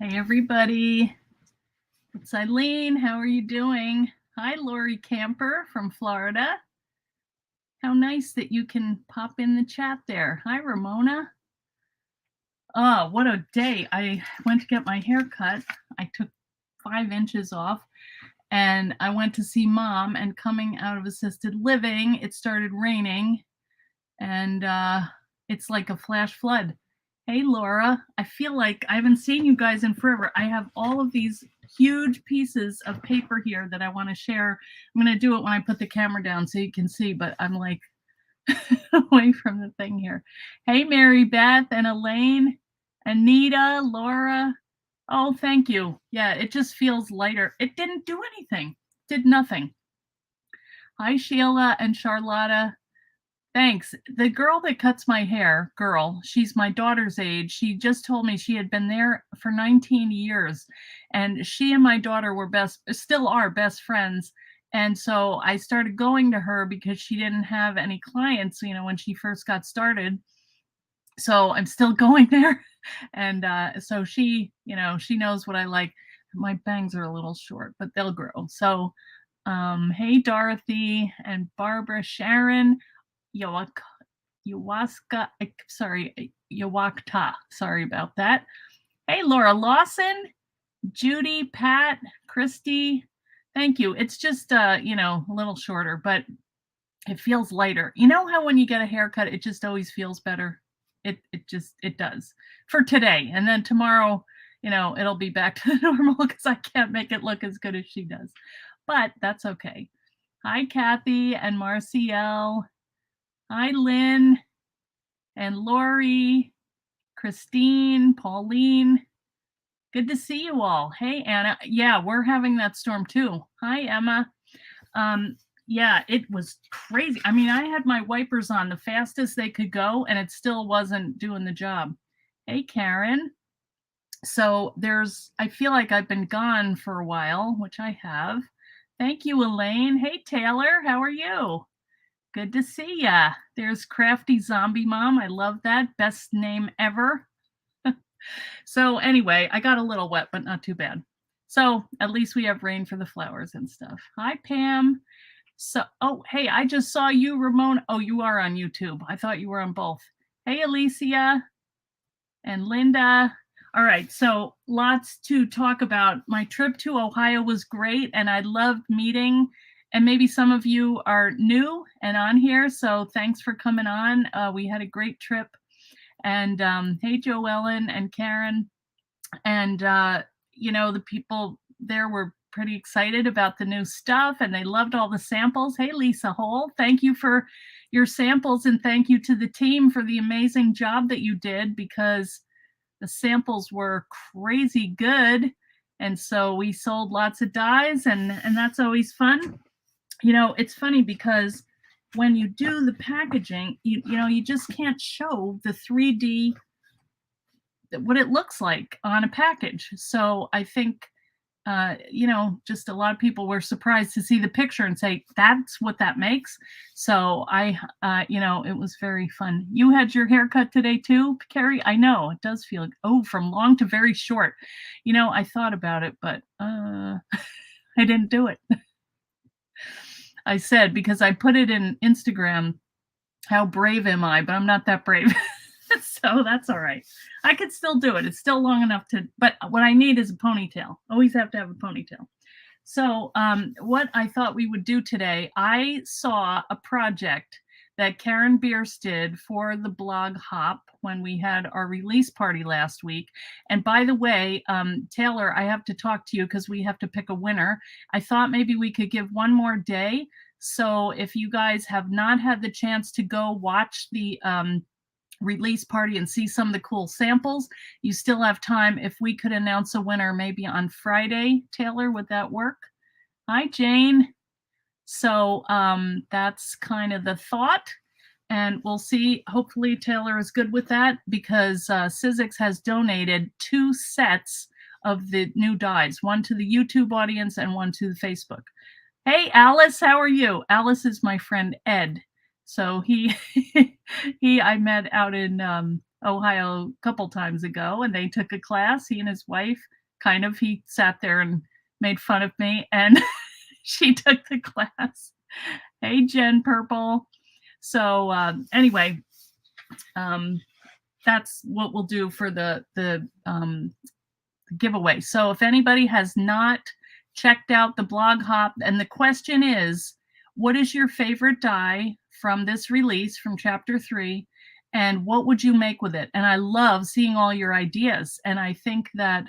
Hey, everybody. It's Eileen. How are you doing? Hi, Lori Camper from Florida. How nice that you can pop in the chat there. Hi, Ramona. Oh, what a day. I went to get my hair cut. I took 5 inches off and I went to see Mom, and coming out of assisted living, it started raining and it's like a flash flood. Hey, Laura, I feel like I haven't seen you guys in forever. I have all of these huge pieces of paper here that I want to share. I'm going to do it when I put the camera down so you can see, but I'm like away from the thing here. Hey, Mary Beth and Elaine, Anita, Laura. Oh, thank you. Yeah, it just feels lighter. It didn't do anything, did nothing. Hi, Sheila and Charlotta. Thanks. The girl that cuts my hair, she's my daughter's age. She just told me she had been there for 19 years, and she and my daughter were still are best friends. And so I started going to her because she didn't have any clients, when she first got started. So I'm still going there. And so she knows what I like. My bangs are a little short, but they'll grow. So hey, Dorothy and Barbara, Sharon, Yawaska, Yawakta. Sorry about that. Hey, Laura Lawson, Judy, Pat, Christy. Thank you. It's just, a little shorter, but it feels lighter. You know how when you get a haircut, it just always feels better. It does for today. And then tomorrow, it'll be back to normal because I can't make it look as good as she does. But that's okay. Hi, Kathy and Marcielle. Hi, Lynn and Lori, Christine, Pauline. Good to see you all. Hey, Anna. Yeah, we're having that storm too. Hi, Emma. Yeah, it was crazy. I mean, I had my wipers on the fastest they could go, and it still wasn't doing the job. Hey, Karen. So I feel like I've been gone for a while, which I have. Thank you, Elaine. Hey, Taylor. How are you? Good to see ya. There's Crafty Zombie Mom. I love that. Best name ever. So anyway, I got a little wet, but not too bad. So at least we have rain for the flowers and stuff. Hi, Pam. So, oh, hey, I just saw you, Ramon. Oh, you are on YouTube. I thought you were on both. Hey, Alicia and Linda. All right, so lots to talk about. My trip to Ohio was great, and I loved meeting. And maybe some of you are new and on here, so thanks for coming on. We had a great trip. And hey, Joellen and Karen. And, the people there were pretty excited about the new stuff, and they loved all the samples. Hey, Lisa Hole, thank you for your samples, and thank you to the team for the amazing job that you did, because the samples were crazy good. And so we sold lots of dies, and that's always fun. It's funny because when you do the packaging, you just can't show the 3D what it looks like on a package. So I think just a lot of people were surprised to see the picture and say, that's what that makes. So it was very fun. You had your haircut today too, Carrie? I know it does feel from long to very short. I thought about it, but I didn't do it. I said, because I put it in Instagram, how brave am I? But I'm not that brave. So that's all right. I could still do it. It's still long enough but what I need is a ponytail. Always have to have a ponytail. So what I thought we would do today, I saw a project that Karen Bearse did for the blog Hop when we had our release party last week. And by the way, Taylor, I have to talk to you because we have to pick a winner. I thought maybe we could give one more day. So if you guys have not had the chance to go watch the release party and see some of the cool samples, you still have time. If we could announce a winner maybe on Friday, Taylor, would that work? Hi, Jane. So that's kind of the thought, and we'll see. Hopefully Taylor is good with that, because Sizzix has donated 2 sets of the new dies, one to the YouTube audience and one to the Facebook. Hey, Alice, how are you? Alice is my friend Ed. So I met out in Ohio a couple times ago, and they took a class. He and his wife, he sat there and made fun of me, and she took the class. Hey, Jen Purple. So anyway, that's what we'll do for the giveaway. So if anybody has not checked out the blog hop, and the question is, what is your favorite die from this release from chapter 3, and what would you make with it? And I love seeing all your ideas, and I think that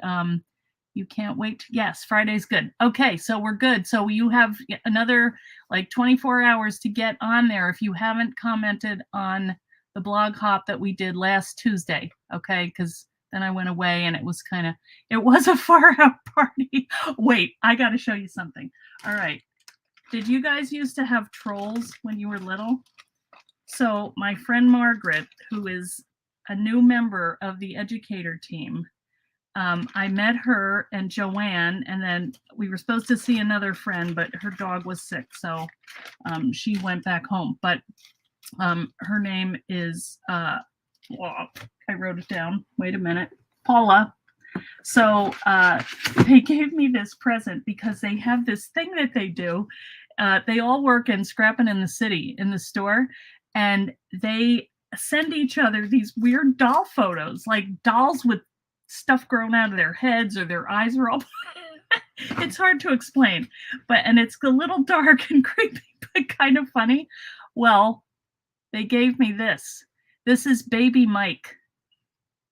you can't wait to, yes, Friday's good. Okay, so we're good. So you have another like 24 hours to get on there if you haven't commented on the blog hop that we did last Tuesday, okay? Because then I went away and it was it was a far out party. Wait, I got to show you something. All right. Did you guys used to have trolls when you were little? So my friend Margaret, who is a new member of the educator team, I met her and Joanne, and then we were supposed to see another friend, but her dog was sick, so she went back home. But her name is, well, I wrote it down. Wait a minute. Paula. So they gave me this present because they have this thing that they do. They all work in Scrappin' in the City in the store, and they send each other these weird doll photos, like dolls with stuff grown out of their heads or their eyes are all it's hard to explain, and it's a little dark and creepy, but kind of funny. Well, they gave me this. This is baby Mike.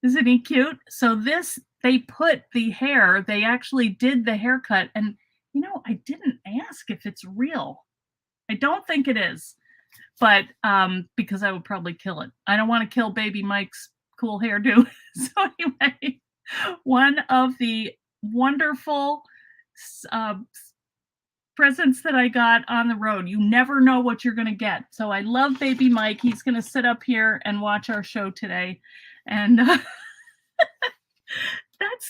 Isn't he cute? So this, they put the hair, they actually did the haircut, and I didn't ask if it's real. I don't think it is, but because I would probably kill it. I don't want to kill baby Mike's cool hairdo. So anyway, one of the wonderful presents that I got on the road. You never know what you're going to get. So I love baby Mike. He's going to sit up here and watch our show today. And that's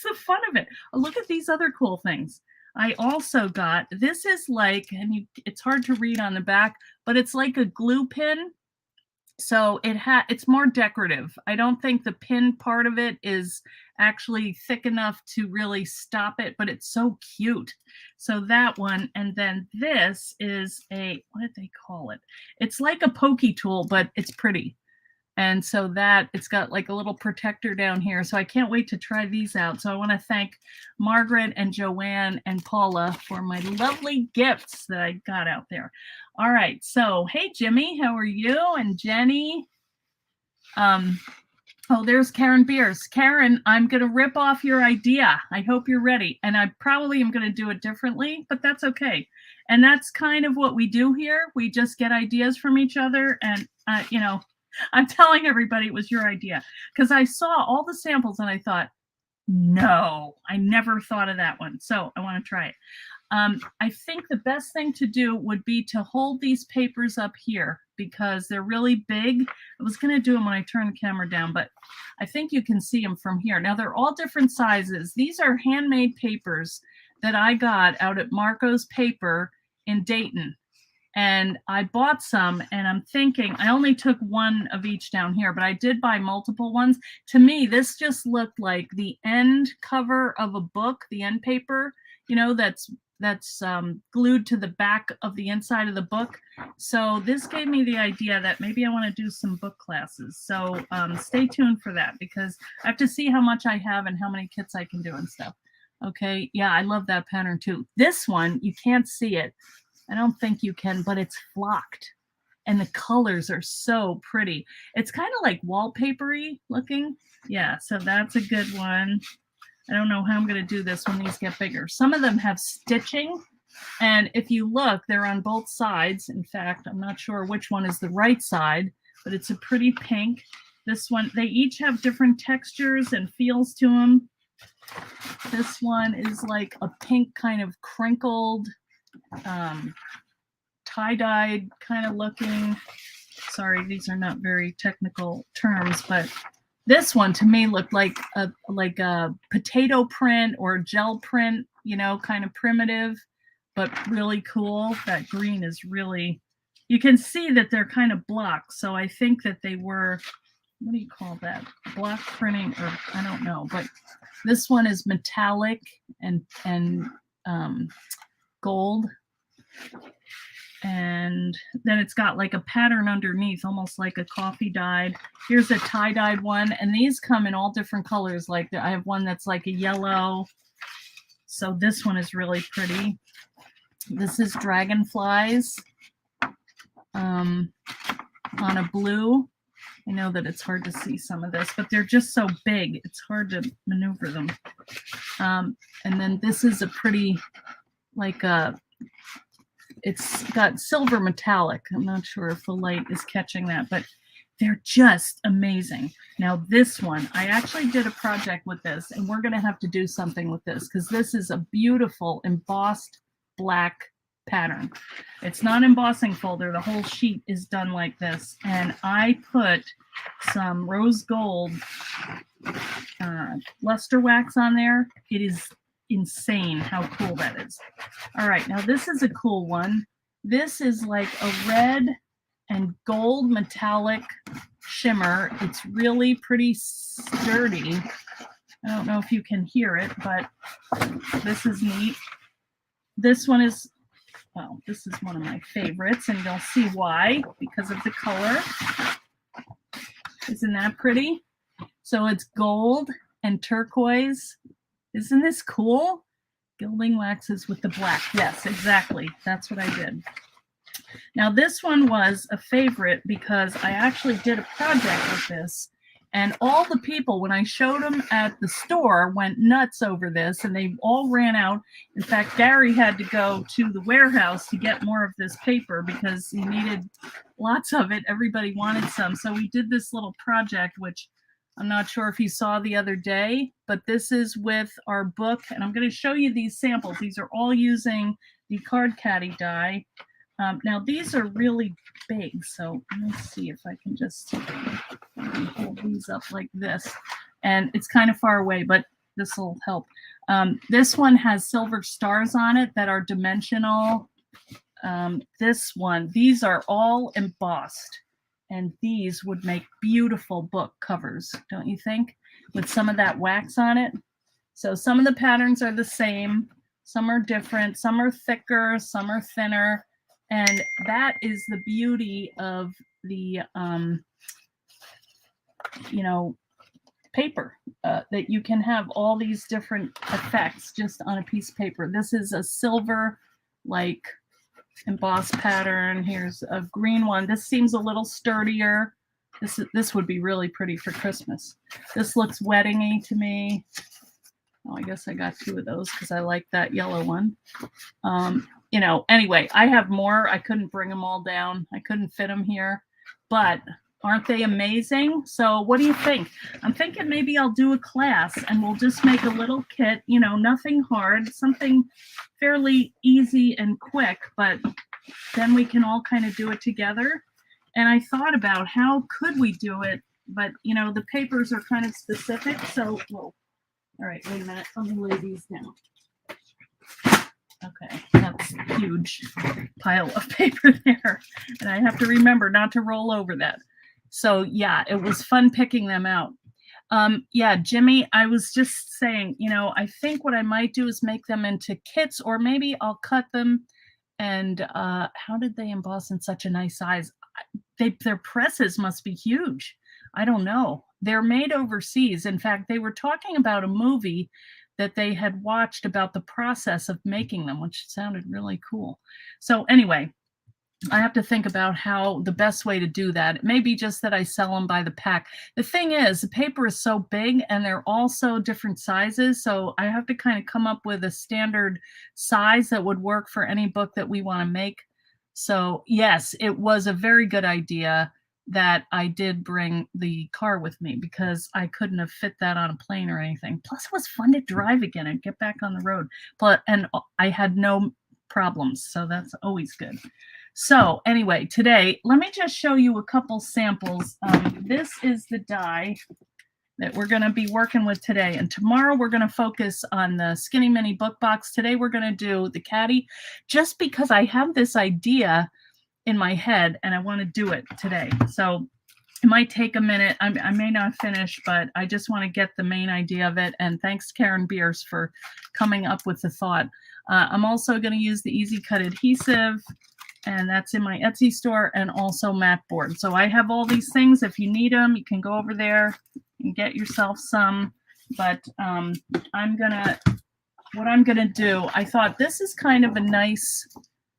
the fun of it. Look at these other cool things. I also got, this is like, and it's hard to read on the back, but it's like a glue pin. So it's more decorative. I don't think the pin part of it is actually thick enough to really stop it, but it's so cute. So that one, and then this is what did they call it? It's like a pokey tool, but it's pretty. And so that it's got like a little protector down here. So I can't wait to try these out. So I want to thank Margaret and Joanne and Paula for my lovely gifts that I got out there. All right. So, hey, Jimmy, how are you? And Jenny. Oh, there's Karen Bearse. Karen, I'm going to rip off your idea. I hope you're ready. And I probably am going to do it differently, but that's okay. And that's kind of what we do here. We just get ideas from each other. And, I'm telling everybody it was your idea because I saw all the samples and I thought, no, I never thought of that one. So I want to try it. I think the best thing to do would be to hold these papers up here because they're really big. I was going to do them when I turn the camera down, but I think you can see them from here. Now they're all different sizes. These are handmade papers that I got out at Marco's Paper in Dayton. And I bought some, and I'm thinking I only took one of each down here, but I did buy multiple ones. To me, this just looked like the end cover of a book, the end paper, that's glued to the back of the inside of the book. So this gave me the idea that maybe I want to do some book classes. So stay tuned for that because I have to see how much I have and how many kits I can do and stuff. Okay, yeah, I love that pattern too. This one, you can't see it. I don't think you can, but it's flocked and the colors are so pretty. It's kind of like wallpapery looking. Yeah, so that's a good one. I don't know how I'm going to do this when these get bigger. Some of them have stitching, and if you look, they're on both sides. In fact, I'm not sure which one is the right side, but it's a pretty pink. This one, they each have different textures and feels to them. This one is like a pink kind of crinkled, tie-dyed kind of looking. Sorry, these are not very technical terms, but this one to me looked like a potato print or gel print, kind of primitive, but really cool. That green is really, you can see that they're kind of blocked. So I think that they were what do you call that? Block printing, or I don't know, but this one is metallic and gold. And then it's got like a pattern underneath, almost like a coffee dyed. Here's a tie-dyed one, and these come in all different colors. Like I have one that's like a yellow. So this one is really pretty. This is dragonflies on a blue. I know that it's hard to see some of this, but they're just so big. It's hard to maneuver them. And then this is a pretty, like it's got silver metallic. I'm not sure if the light is catching that, but they're just amazing. Now this one, I actually did a project with this, and we're going to have to do something with this because this is a beautiful embossed black pattern. It's not embossing folder. The whole sheet is done like this. And I put some rose gold luster wax on there. It is insane how cool that is. All right, now this is a cool one. This is like a red and gold metallic shimmer. It's really pretty sturdy. I don't know if you can hear it, but this is neat. This one is, well, this is one of my favorites, and you'll see why, because of the color. Isn't that pretty? So it's gold and turquoise. Isn't this cool? Gilding waxes with the black. Yes, exactly. That's what I did. Now this one was a favorite because I actually did a project with this, and all the people, when I showed them at the store, went nuts over this, and they all ran out. In fact, Gary had to go to the warehouse to get more of this paper because he needed lots of it. Everybody wanted some. So we did this little project, which I'm not sure if you saw the other day, but this is with our book, and I'm going to show you these samples. These are all using the card caddy die. Now these are really big, so let me see if I can just hold these up like this. And it's kind of far away, but this will help. This one has silver stars on it that are dimensional. This one, these are all embossed, and these would make beautiful book covers, don't you think? With some of that wax on it. So some of the patterns are the same, some are different, some are thicker, some are thinner. And that is the beauty of the, you know, paper, that you can have all these different effects just on a piece of paper. This is a silver, like, embossed pattern. Here's a green one. This seems a little sturdier. This would be really pretty for Christmas. This looks wedding-y to me. Oh, I guess I got two of those because I like that yellow one. You know, anyway, I have more. I couldn't bring them all down. I couldn't fit them here, but aren't they amazing? So what do you think? I'm thinking maybe I'll do a class and we'll just make a little kit, you know, nothing hard, something fairly easy and quick, but then we can all kind of do it together. And I thought about how could we do it, but you know, the papers are kind of specific. So, whoa. All right, wait a minute. Let me lay these down. Okay, that's a huge pile of paper there. And I have to remember not to roll over that. So yeah, it was fun picking them out. Yeah, Jimmy, I was just saying, you know, I think what I might do is make them into kits, or maybe I'll cut them. And how did they emboss in such a nice size? Their presses must be huge. I don't know. They're made overseas. In fact, they were talking about a movie that they had watched about the process of making them, which sounded really cool. So anyway, I have to think about how the best way to do that. It may be just that I sell them by the pack. The thing is, the paper is so big and they're also different sizes. So I have to kind of come up with a standard size that would work for any book that we want to make. So yes, it was a very good idea that I did bring the car with me because I couldn't have fit that on a plane or anything. Plus it was fun to drive again and get back on the road. And I had no problems. So that's always good. So anyway, today, let me just show you a couple samples. This is the die that we're going to be working with today. And tomorrow we're going to focus on the Skinny Mini book box. Today we're going to do the caddy, just because I have this idea in my head and I want to do it today. So It might take a minute. I may not finish, but I just want to get the main idea of it. And thanks, Karen Bearse, for coming up with the thought. I'm also going to use the Easy Cut adhesive, and that's in my Etsy store, and also mat board. So I have all these things. If you need them, you can go over there and get yourself some. But what I'm gonna do, I thought this is kind of a nice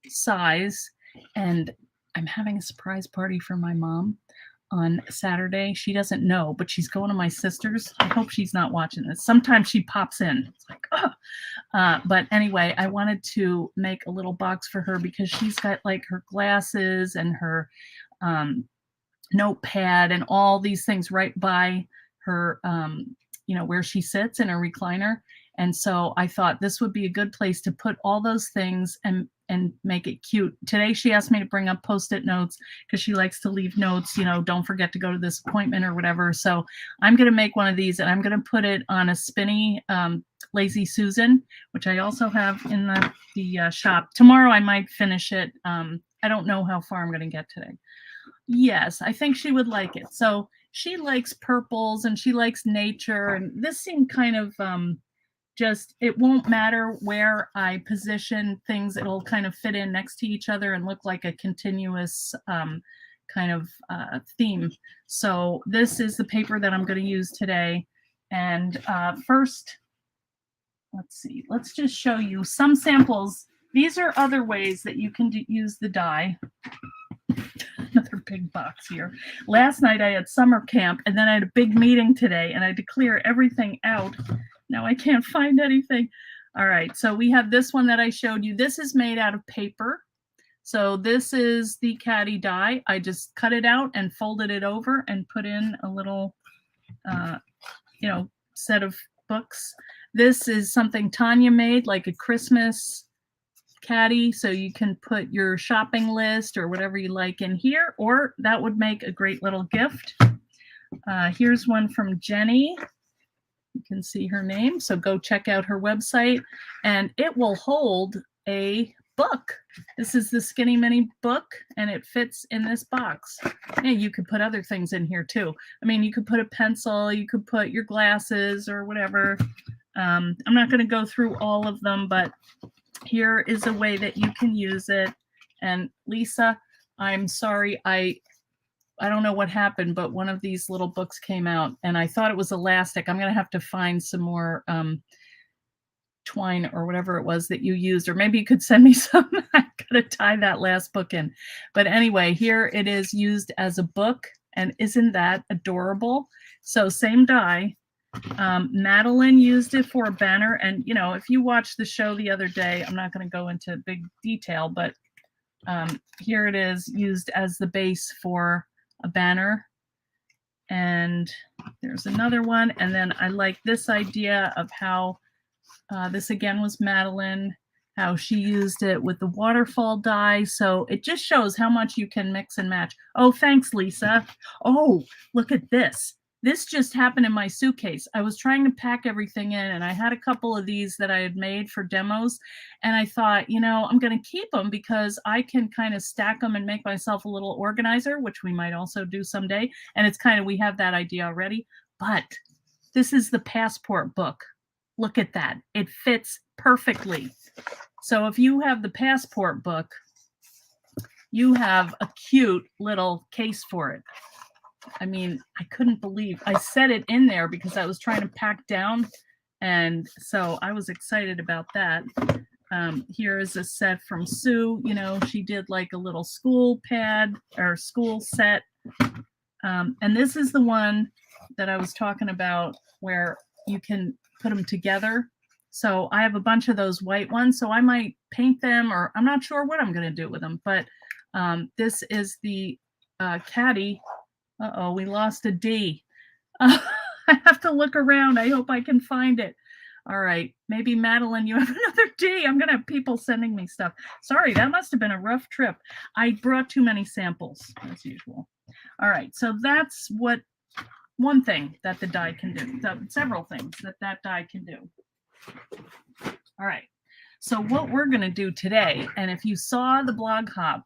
size, and I'm having a surprise party for my mom on Saturday. She doesn't know, but she's going to my sister's. I hope she's not watching this. Sometimes she pops in. It's like, oh. But anyway, I wanted to make a little box for her because she's got like her glasses and her notepad and all these things right by her, where she sits in a recliner. And so I thought this would be a good place to put all those things and make it cute. Today she asked me to bring up Post-it notes because she likes to leave notes, don't forget to go to this appointment or whatever. So I'm going to make one of these, and I'm going to put it on a spinny Lazy Susan, which I also have in the shop. Tomorrow I might finish it. I don't know how far I'm going to get today. Yes, I think she would like it. So she likes purples and she likes nature, and this seemed kind of it won't matter where I position things. It'll kind of fit in next to each other and look like a continuous kind of theme. So this is the paper that I'm going to use today. And first, let's see, let's just show you some samples. These are other ways that you can use the die. Another big box here. Last night I had summer camp, and then I had a big meeting today, and I had to clear everything out. Now I can't find anything. All right, so we have this one that I showed you. This is made out of paper. So this is the caddy die. I just cut it out and folded it over and put in a little, set of books. This is something Tanya made, like a Christmas caddy, so you can put your shopping list or whatever you like in here, or that would make a great little gift. Here's one from Jenny. You can see her name, so go check out her website, and it will hold a book. This is the Skinny Mini book, and it fits in this box. And you could put other things in here too. I mean, you could put a pencil, you could put your glasses or whatever. I'm not going to go through all of them, but here is a way that you can use it. And Lisa, I'm sorry, I don't know what happened, but one of these little books came out, and I thought it was elastic. I'm going to have to find some more twine or whatever it was that you used, or maybe you could send me some. I gotta tie that last book in. But anyway, here it is used as a book, and isn't that adorable? So same die. Madeline used it for a banner, and if you watched the show the other day, I'm not going to go into big detail, but here it is used as the base for a banner. And there's another one, and then I like this idea of how this again was Madeline, how she used it with the waterfall die. So it just shows how much you can mix and match. Oh, thanks, Lisa. Oh, look at this. This just happened in my suitcase. I was trying to pack everything in, and I had a couple of these that I had made for demos, and I thought, I'm going to keep them because I can kind of stack them and make myself a little organizer, which we might also do someday. And it's kind of, we have that idea already. But this is the passport book. Look at that. It fits perfectly. So if you have the passport book, you have a cute little case for it. I mean, I couldn't believe I set it in there because I was trying to pack down. And so I was excited about that. Here is a set from Sue. She did like a little school pad or school set. And this is the one that I was talking about where you can put them together. So I have a bunch of those white ones. So I might paint them, or I'm not sure what I'm going to do with them. But this is the caddy. Uh-oh, we lost a D. I have to look around. I hope I can find it. All right. Maybe Madeline, you have another D. I'm going to have people sending me stuff. Sorry, that must have been a rough trip. I brought too many samples, as usual. All right. So that's one thing that the die can do. Several things that die can do. All right. So what we're going to do today, and if you saw the blog hop,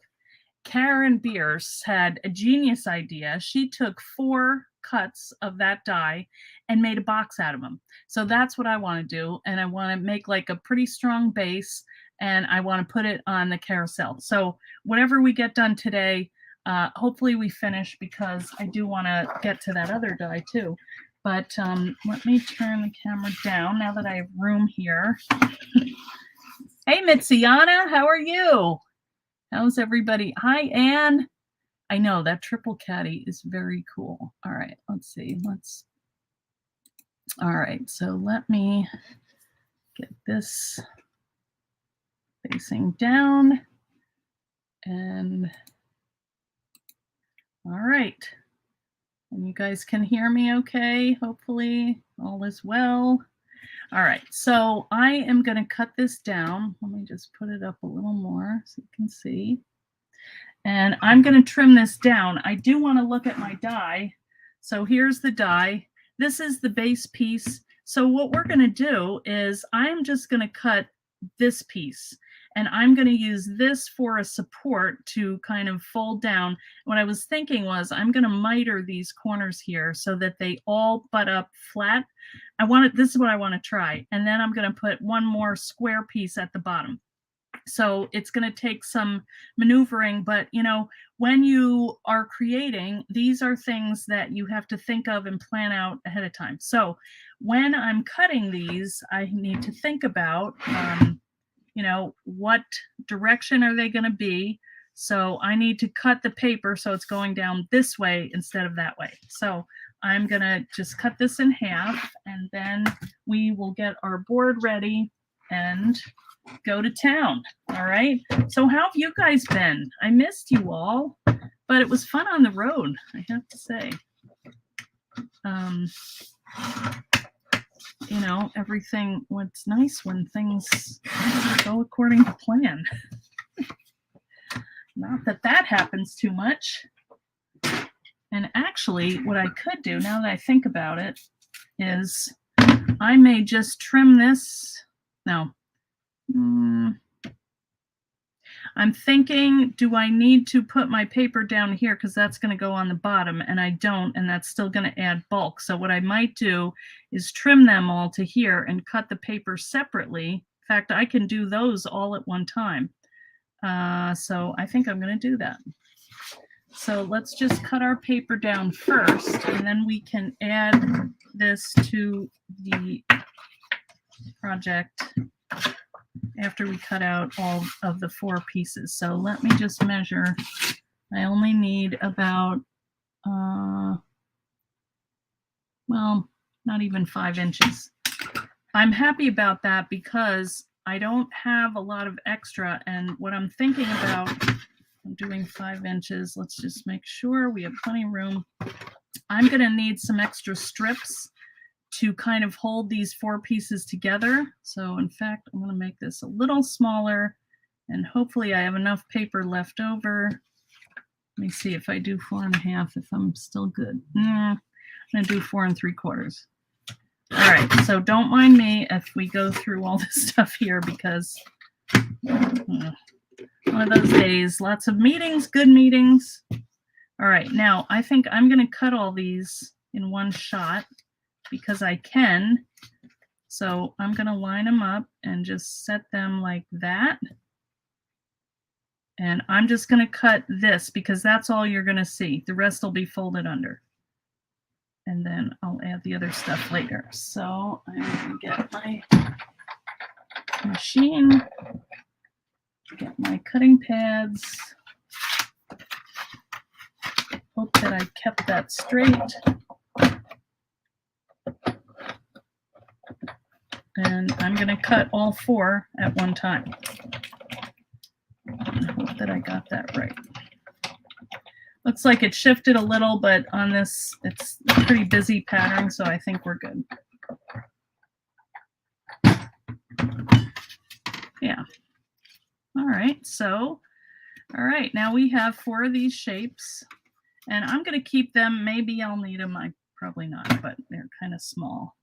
Karen Bearse had a genius idea. She took 4 cuts of that die and made a box out of them. So that's what I want to do. And I want to make like a pretty strong base, and I want to put it on the carousel. So whatever we get done today, hopefully we finish, because I do want to get to that other die too. But let me turn the camera down now that I have room here. Hey, Mitziana, how are you? How's everybody? Hi, Anne. I know that triple caddy is very cool. All right, let's see. All right, so let me get this facing down. And all right. And you guys can hear me okay? Hopefully all is well. All right, so I am going to cut this down. Let me just put it up a little more so you can see. And I'm going to trim this down. I do want to look at my die. So here's the die. This is the base piece. So what we're going to do is I'm just going to cut this piece, and I'm going to use this for a support to kind of fold down. What I was thinking was I'm going to miter these corners here so that they all butt up flat. This is what I want to try. And then I'm going to put one more square piece at the bottom. So it's going to take some maneuvering, but you know, when you are creating, these are things that you have to think of and plan out ahead of time. So when I'm cutting these, I need to think about, you know, what direction are they going to be? So I need to cut the paper so it's going down this way instead of that way. So I'm going to just cut this in half, and then we will get our board ready and go to town. All right. So how have you guys been? I missed you all, but it was fun on the road, I have to say. You know, everything, what's nice when things go according to plan. Not that that happens too much. And actually, what I could do, now that I think about it, is I may just trim this. No. I'm thinking, do I need to put my paper down here, because that's going to go on the bottom, and I don't, and that's still going to add bulk. So what I might do is trim them all to here and cut the paper separately. In fact, I can do those all at one time. So I think I'm going to do that. So let's just cut our paper down first, and then we can add this to the project after we cut out all of the 4 pieces. So let me just measure. I only need about, well, not even 5 inches. I'm happy about that because I don't have a lot of extra, and what I'm thinking about, I'm doing 5 inches. Let's just make sure we have plenty of room. I'm going to need some extra strips to kind of hold these 4 pieces together. So in fact, I'm going to make this a little smaller, and hopefully I have enough paper left over. Let me see if I do 4 1/2, if I'm still good. I'm going to do 4 3/4. All right, so don't mind me if we go through all this stuff here, because one of those days, lots of meetings, good meetings. All right, now I think I'm going to cut all these in one shot because I can. So I'm going to line them up and just set them like that. And I'm just going to cut this because that's all you're going to see. The rest will be folded under. And then I'll add the other stuff later. So I'm going to get my machine, get my cutting pads. Hope that I kept that straight. And I'm going to cut all 4 at one time. I hope that I got that right. Looks like it shifted a little, but on this, it's a pretty busy pattern, so I think we're good. Yeah. All right, so, all right, now we have 4 of these shapes, and I'm going to keep them. Maybe I'll need them. I probably not, but they're kind of small.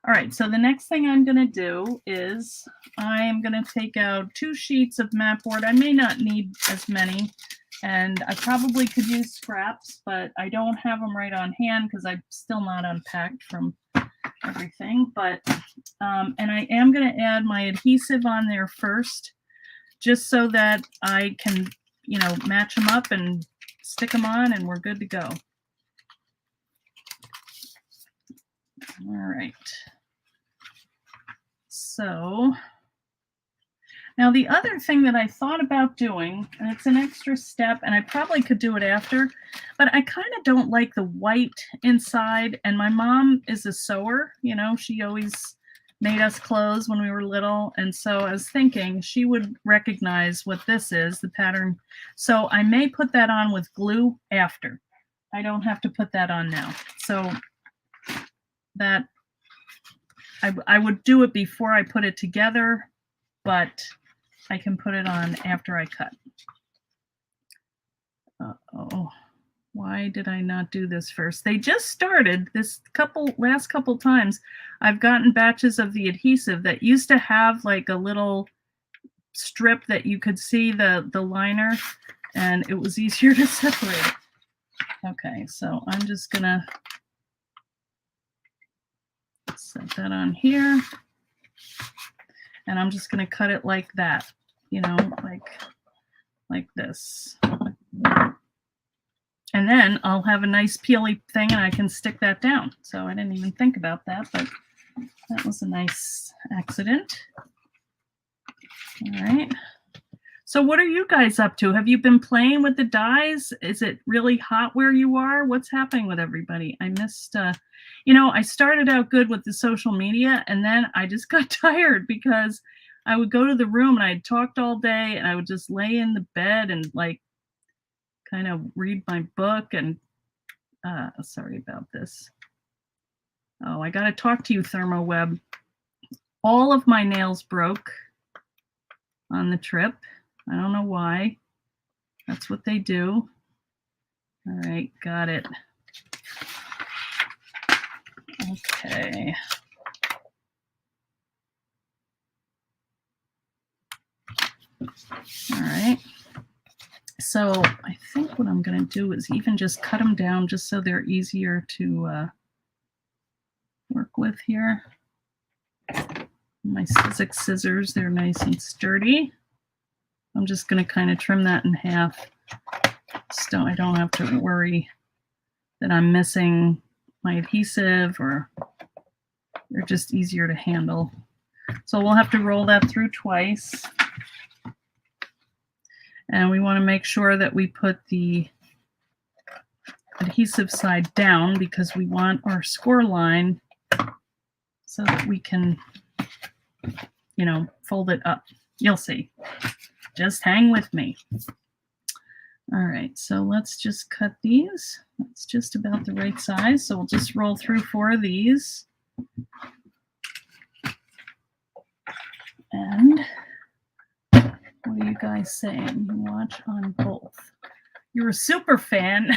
All right, so the next thing I'm going to do is I am going to take out 2 sheets of mat board. I may not need as many. And I probably could use scraps, but I don't have them right on hand because I'm still not unpacked from everything. But and I am going to add my adhesive on there first, just so that I can, you know, match them up and stick them on, and we're good to go. All right. So now the other thing that I thought about doing, and it's an extra step, and I probably could do it after, but I kind of don't like the white inside. And my mom is a sewer, you know, she always made us clothes when we were little. And so I was thinking she would recognize what this is, the pattern. So I may put that on with glue after. I don't have to put that on now. So that I would do it before I put it together, but I can put it on after I cut. Uh-oh, why did I not do this first? They just started this last couple times. I've gotten batches of the adhesive that used to have like a little strip that you could see the liner, and it was easier to separate. Okay, so I'm just gonna set that on here. And I'm just going to cut it like that, you know, like this. And then I'll have a nice peely thing and I can stick that down. So I didn't even think about that, but that was a nice accident. All right. So what are you guys up to? Have you been playing with the dyes? Is it really hot where you are? What's happening with everybody? I missed, you know, I started out good with the social media, and then I just got tired because I would go to the room and I'd talked all day, and I would just lay in the bed and like kind of read my book. And sorry about this. Oh, I got to talk to you, ThermoWeb. All of my nails broke on the trip. I don't know why. That's what they do. All right, got it. Okay. All right. So I think what I'm going to do is even just cut them down just so they're easier to work with here. My Sizzix scissors, they're nice and sturdy. I'm just going to kind of trim that in half so I don't have to worry that I'm missing my adhesive, or they're just easier to handle. So we'll have to roll that through twice. And we want to make sure that we put the adhesive side down because we want our score line so that we can, you know, fold it up. You'll see. Just hang with me. All right, so let's just cut these. That's just about the right size. So we'll just roll through 4 of these. And what are you guys saying? You watch on both. You're a super fan.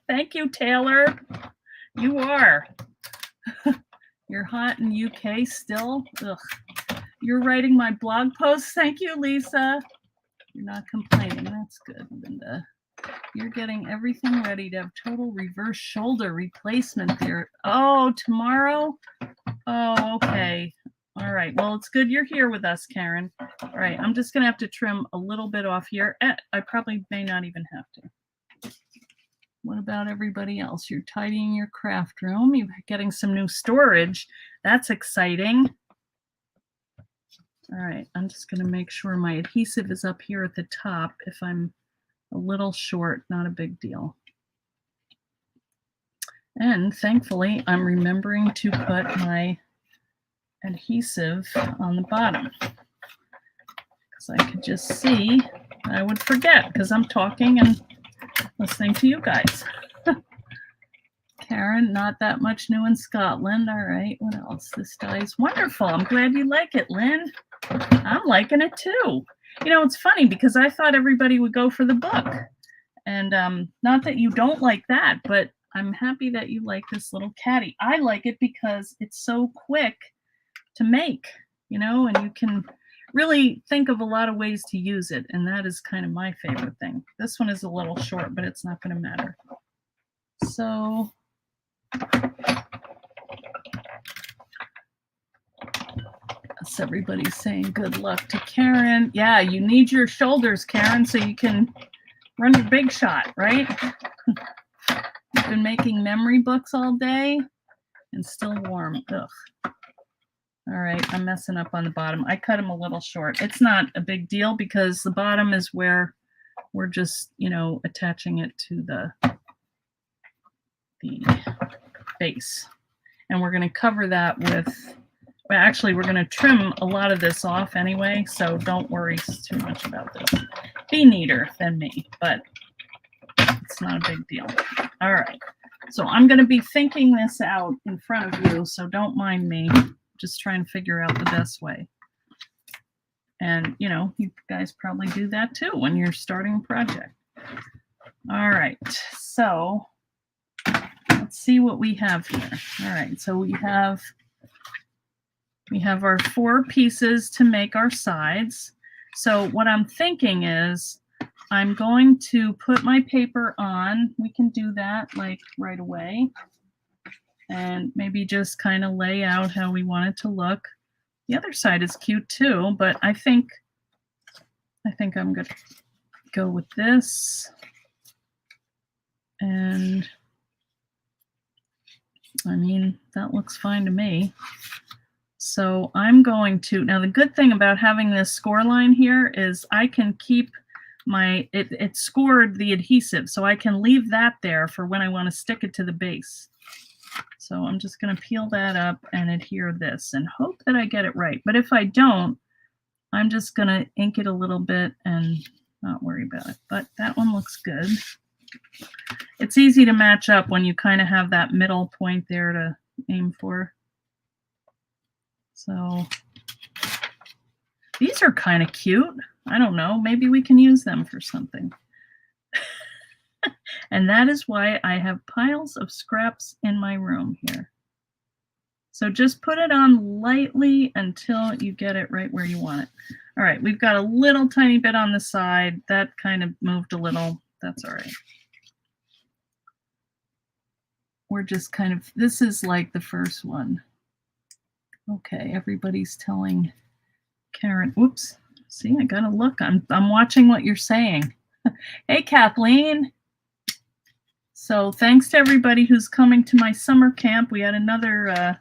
Thank you, Taylor. You are. You're hot in UK still? Ugh. You're writing my blog posts. Thank you, Lisa. You're not complaining. That's good, Linda. You're getting everything ready to have total reverse shoulder replacement there. Oh, tomorrow? Oh, okay. All right. Well, it's good you're here with us, Karen. All right. I'm just going to have to trim a little bit off here. I probably may not even have to. What about everybody else? You're tidying your craft room. You're getting some new storage. That's exciting. All right, I'm just going to make sure my adhesive is up here at the top. If I'm a little short, not a big deal. And thankfully, I'm remembering to put my adhesive on the bottom because I could just see I would forget because I'm talking and listening to you guys. Karen, not that much new in Scotland. All right, what else? This dye is wonderful. I'm glad you like it, Lynn. I'm liking it too. You know, it's funny because I thought everybody would go for the book. And not that you don't like that, but I'm happy that you like this little caddy. I like it because it's so quick to make, you know, and you can really think of a lot of ways to use it, and that is kind of my favorite thing. This one is a little short, but it's not going to matter. So everybody's saying good luck to Karen. Yeah, you need your shoulders, Karen, so you can run your big shot, right? You've been making memory books all day and still warm. Ugh. All right, I'm messing up on the bottom. I cut them a little short. It's not a big deal because the bottom is where we're just, attaching it to the base. And we're going to cover that with, well, actually, we're going to trim a lot of this off anyway, so don't worry too much about this. Be neater than me, but it's not a big deal. All right, so I'm going to be thinking this out in front of you, so don't mind me. Just trying to figure out the best way. And, you guys probably do that too when you're starting a project. All right, so let's see what we have here. All right, so we have our 4 pieces to make our sides. So what I'm thinking is I'm going to put my paper on. We can do that like right away. And maybe just kind of lay out how we want it to look. The other side is cute too, but I think I'm going to go with this. And I mean, that looks fine to me. So I'm going to, now the good thing about having this score line here is I can keep it scored the adhesive, so I can leave that there for when I want to stick it to the base. So I'm just going to peel that up and adhere this and hope that I get it right. But if I don't, I'm just going to ink it a little bit and not worry about it. But that one looks good. It's easy to match up when you kind of have that middle point there to aim for. So these are kind of cute. I don't know. Maybe we can use them for something. And that is why I have piles of scraps in my room here. So just put it on lightly until you get it right where you want it. All right, we've got a little tiny bit on the side. That kind of moved a little. That's all right. We're just kind of, this is like the first one. Okay, everybody's telling Karen, oops, see, I gotta look. I'm watching what you're saying. Hey, Kathleen. So thanks to everybody who's coming to my summer camp. We had another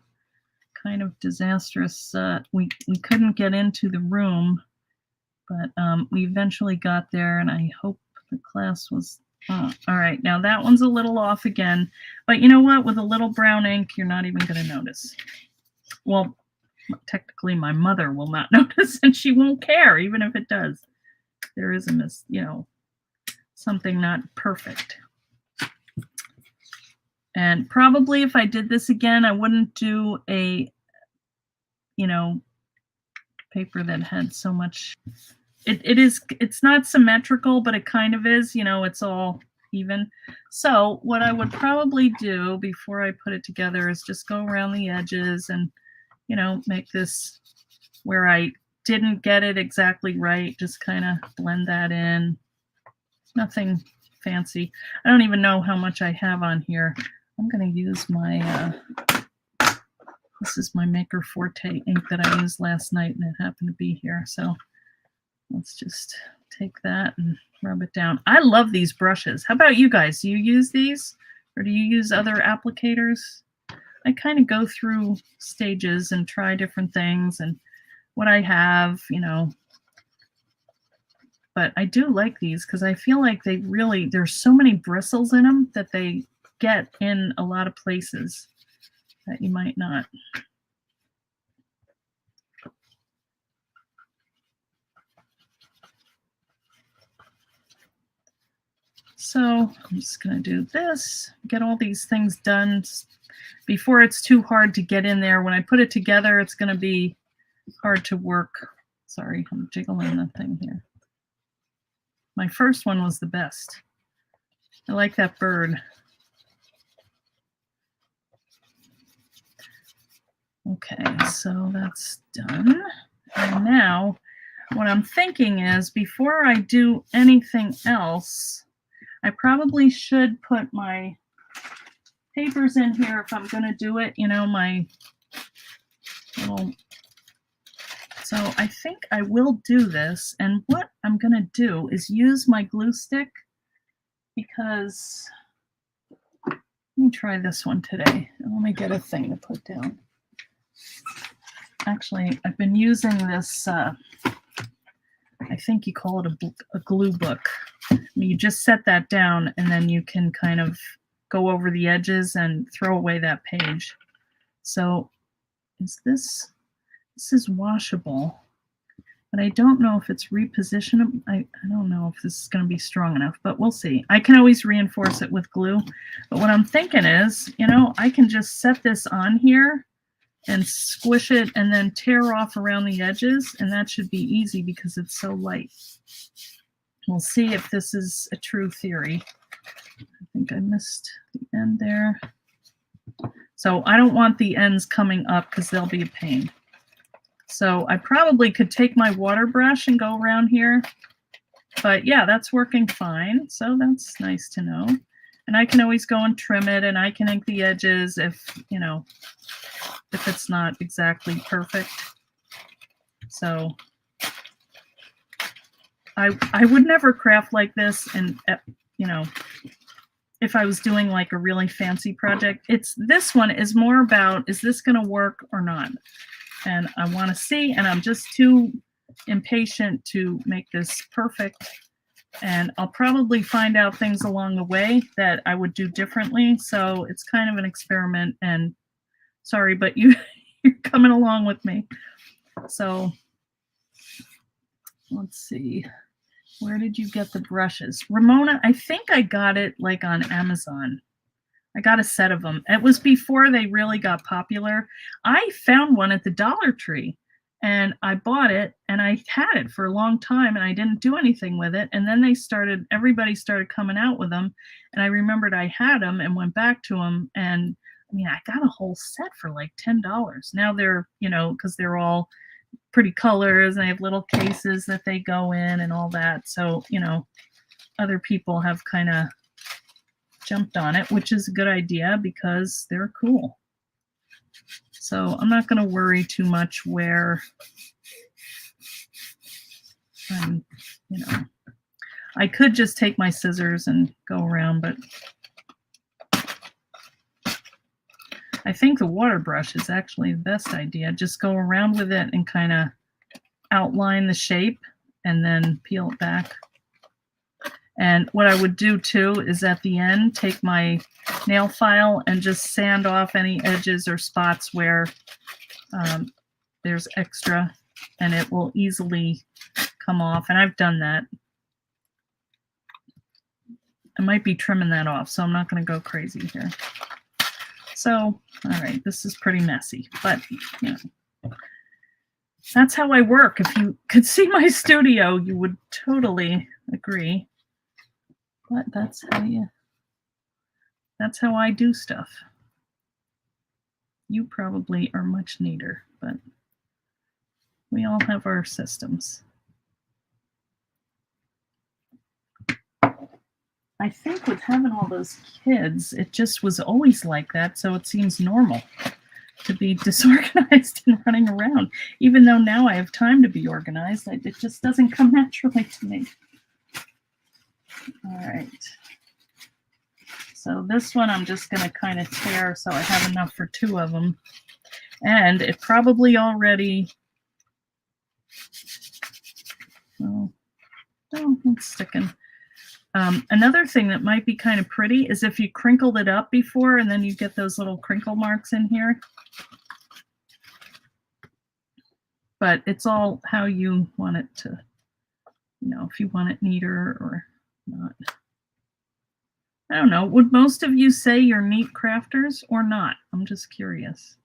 kind of disastrous, we couldn't get into the room, but we eventually got there, and I hope the class was, all right, now that one's a little off again, but you know what, with a little brown ink, you're not even gonna notice. Well, technically my mother will not notice, and she won't care, even if it does. There is something not perfect. And probably if I did this again, I wouldn't do a, paper that had so much, it's not symmetrical, but it kind of is, it's all even. So what I would probably do before I put it together is just go around the edges and, make this where I didn't get it exactly right, just kind of blend that in. Nothing fancy. I don't even know how much I have on here. I'm going to use my, this is my Maker Forte ink that I used last night, and it happened to be here. So let's just take that and rub it down. I love these brushes. How about you guys? Do you use these, or do you use other applicators? I kind of go through stages and try different things and what I have, But I do like these because I feel like they really, there's so many bristles in them that they get in a lot of places that you might not. So I'm just going to do this, get all these things done before it's too hard to get in there. When I put it together, it's going to be hard to work. Sorry, I'm jiggling the thing here. My first one was the best. I like that bird. Okay, so that's done. And now what I'm thinking is before I do anything else, I probably should put my papers in here if I'm going to do it, you know, my little. So I think I will do this. And what I'm going to do is use my glue stick because let me try this one today. Let me get a thing to put down. Actually, I've been using this, I think you call it a glue book. You just set that down and then you can kind of go over the edges and throw away that page. So this is washable, but I don't know if it's repositionable. I don't know if this is going to be strong enough, but we'll see. I can always reinforce it with glue. But what I'm thinking is, you know, I can just set this on here and squish it and then tear off around the edges, and that should be easy because it's so light. We'll see if this is a true theory. I think I missed the end there. So I don't want the ends coming up because they'll be a pain. So I probably could take my water brush and go around here. But yeah, that's working fine. So that's nice to know. And I can always go and trim it, and I can ink the edges if, you know, if it's not exactly perfect. So I would never craft like this, and you know, if I was doing like a really fancy project. This one is more about, is this going to work or not? And I want to see, and I'm just too impatient to make this perfect. And I'll probably find out things along the way that I would do differently. So it's kind of an experiment, and sorry, but you're coming along with me. So let's see. Where did you get the brushes? Ramona, I think I got it like on Amazon. I got a set of them. It was before they really got popular. I found one at the Dollar Tree and I bought it, and I had it for a long time and I didn't do anything with it. And then everybody started coming out with them. And I remembered I had them and went back to them. And I mean, I got a whole set for like $10. Now they're, you know, because they're all pretty colors and they have little cases that they go in and all that. So, you know, other people have kind of jumped on it, which is a good idea because they're cool. So I'm not going to worry too much where I'm, you know, I could just take my scissors and go around, but I think the water brush is actually the best idea. Just go around with it and kind of outline the shape and then peel it back. And what I would do too is at the end, take my nail file and just sand off any edges or spots where there's extra, and it will easily come off. And I've done that. I might be trimming that off, so I'm not going to go crazy here. So, all right, this is pretty messy, but you know, that's how I work. If you could see my studio, you would totally agree. But that's how I do stuff. You probably are much neater, but we all have our systems. I think with having all those kids, it just was always like that, so it seems normal to be disorganized and running around. Even though now I have time to be organized, it just doesn't come naturally to me. All right. So this one I'm just going to kind of tear so I have enough for 2 of them. And it probably already... Oh, it's sticking. Another thing that might be kind of pretty is if you crinkled it up before and then you get those little crinkle marks in here. But it's all how you want it to, you know, if you want it neater or not. I don't know. Would most of you say you're neat crafters or not? I'm just curious.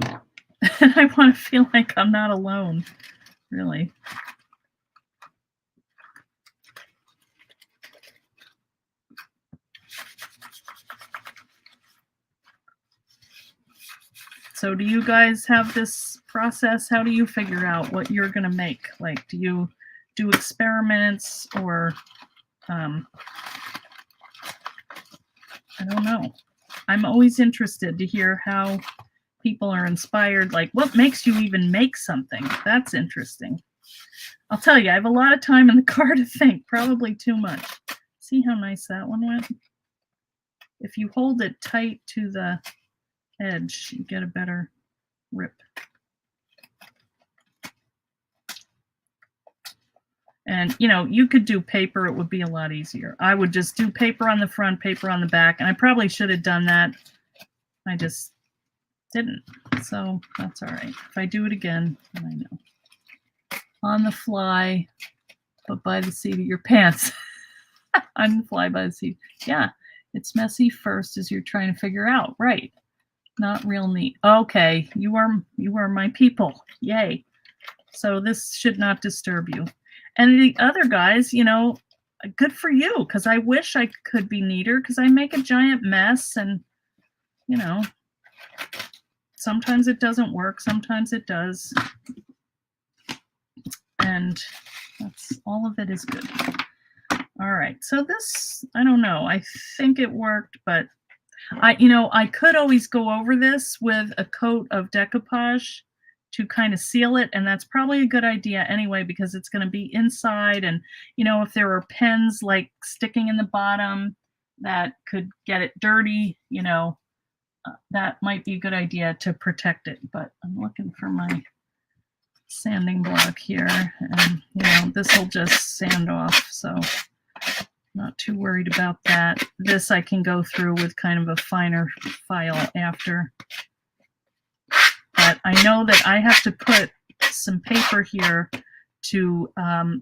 I want to feel like I'm not alone, really. So do you guys have this process? How do you figure out what you're going to make? Like, do you do experiments or, I don't know. I'm always interested to hear how people are inspired. Like, what makes you even make something? That's interesting. I'll tell you, I have a lot of time in the car to think, probably too much. See how nice that one went? If you hold it tight to the edge, you get a better rip. And, you know, you could do paper. It would be a lot easier. I would just do paper on the front, paper on the back. And I probably should have done that. I just didn't. So that's all right. If I do it again, then I know. On the fly, but by the seat of your pants. On the fly by the seat. Yeah, it's messy first as you're trying to figure out. Right. Not real neat. Okay, you are my people. Yay. So this should not disturb you. And the other guys, you know, good for you, because I wish I could be neater, because I make a giant mess, and, you know, sometimes it doesn't work, sometimes it does. And that's all of it is good. All right, so this, I don't know, I think it worked, but I could always go over this with a coat of decoupage to kind of seal it, and that's probably a good idea anyway, because it's going to be inside, and, you know, if there are pens like sticking in the bottom that could get it dirty, you know, that might be a good idea to protect it. But I'm looking for my sanding block here, and, you know, this will just sand off, so not too worried about that. This I can go through with kind of a finer file after. But I know that I have to put some paper here to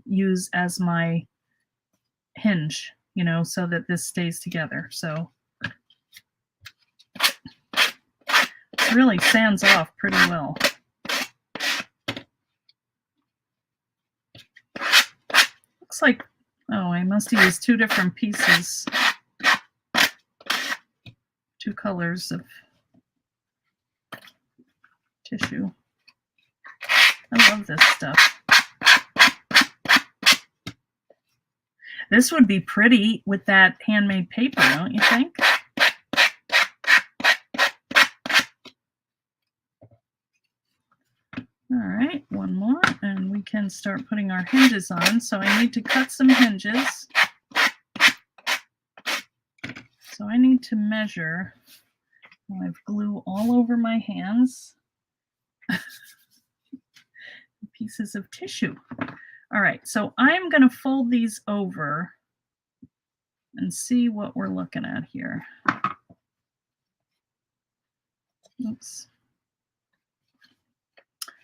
use as my hinge, you know, so that this stays together. So it really sands off pretty well. Looks like, oh, I must have used two different pieces, two colors of tissue. I love this stuff. This would be pretty with that handmade paper, don't you think? All right, one more, and we can start putting our hinges on. So I need to cut some hinges. So I need to measure. I have glue all over my hands. Pieces of tissue. All right, so I'm going to fold these over and see what we're looking at here. Oops.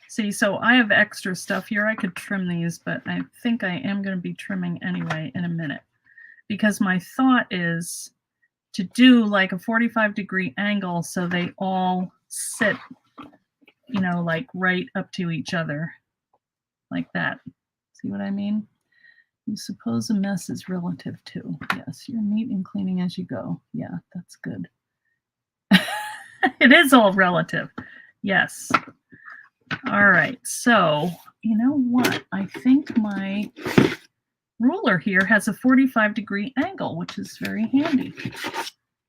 See, so I have extra stuff here. I could trim these, but I think I am going to be trimming anyway in a minute, because my thought is to do like a 45-degree angle so they all sit, you know, like right up to each other, like that. See what I mean? You suppose a mess is relative too. Yes, you're neat and cleaning as you go. Yeah, that's good. It is all relative. Yes. All right, so you know what? I think my ruler here has a 45-degree angle, which is very handy.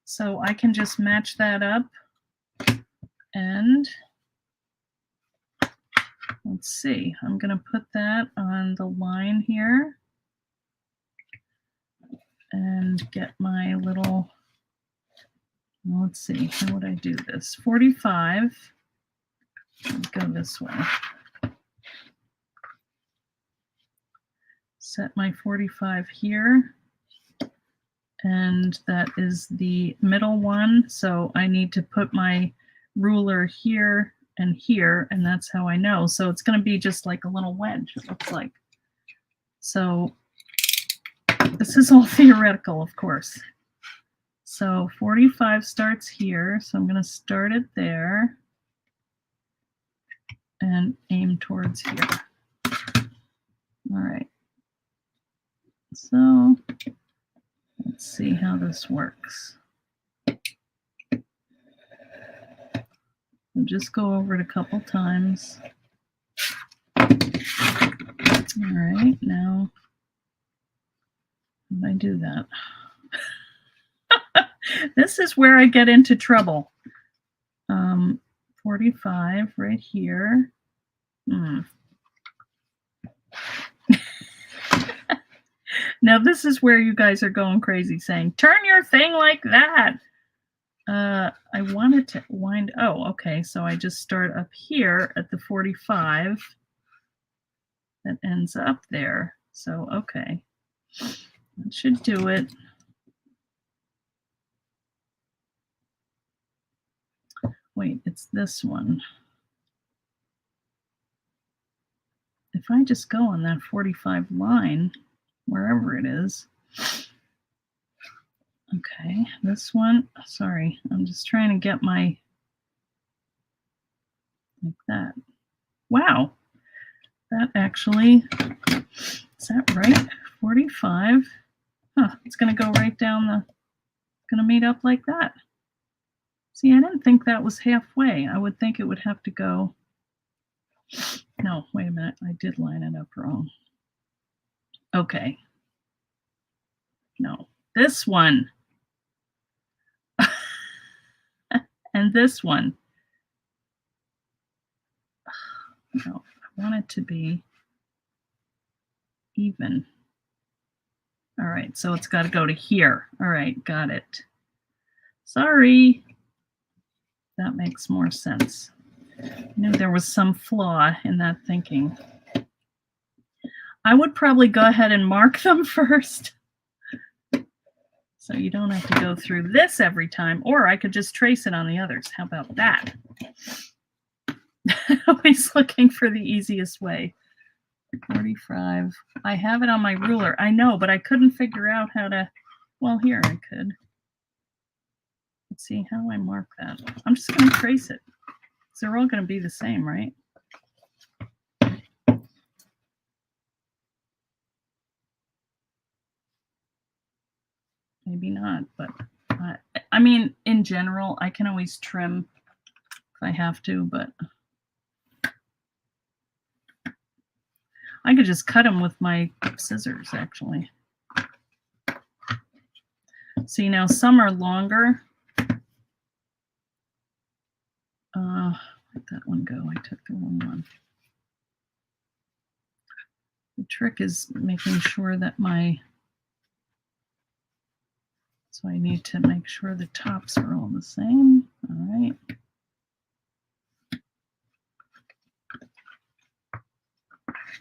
So I can just match that up, and let's see, I'm going to put that on the line here and get my little, let's see, how would I do this? 45, go this way. Set my 45 here, and that is the middle one. So I need to put my ruler here and here, and that's how I know. So it's going to be just like a little wedge, it looks like. So this is all theoretical, of course. So 45 starts here, so I'm going to start it there and aim towards here. All right. So let's see how this works. So just go over it a couple times. All right, now how do I do that? This is where I get into trouble. 45 right here. Now this is where you guys are going crazy saying, turn your thing like that. I wanted to wind, oh, okay, so I just start up here at the 45 that ends up there. So, okay, that should do it. Wait, it's this one. If I just go on that 45 line, wherever it is, okay, this one, sorry, I'm just trying to get my, like that. Wow, that actually, is that right? 45, huh, it's gonna go right down the, gonna meet up like that. See, I didn't think that was halfway. I would think it would have to go, no, wait a minute, I did line it up wrong. Okay, no, this one. And this one. No, I want it to be even. All right, so it's got to go to here. All right, got it. Sorry. That makes more sense. I knew there was some flaw in that thinking. I would probably go ahead and mark them first. So you don't have to go through this every time, or I could just trace it on the others. How about that? Always looking for the easiest way. 45. I have it on my ruler. I know, but I couldn't figure out how to, well, here I could. Let's see how I mark that. I'm just going to trace it. So they're all going to be the same, right? Maybe not, but I mean, in general, I can always trim if I have to, but I could just cut them with my scissors, actually. See, now some are longer. Let that one go. I took the wrong one. The trick is making sure that so I need to make sure the tops are all the same. All right.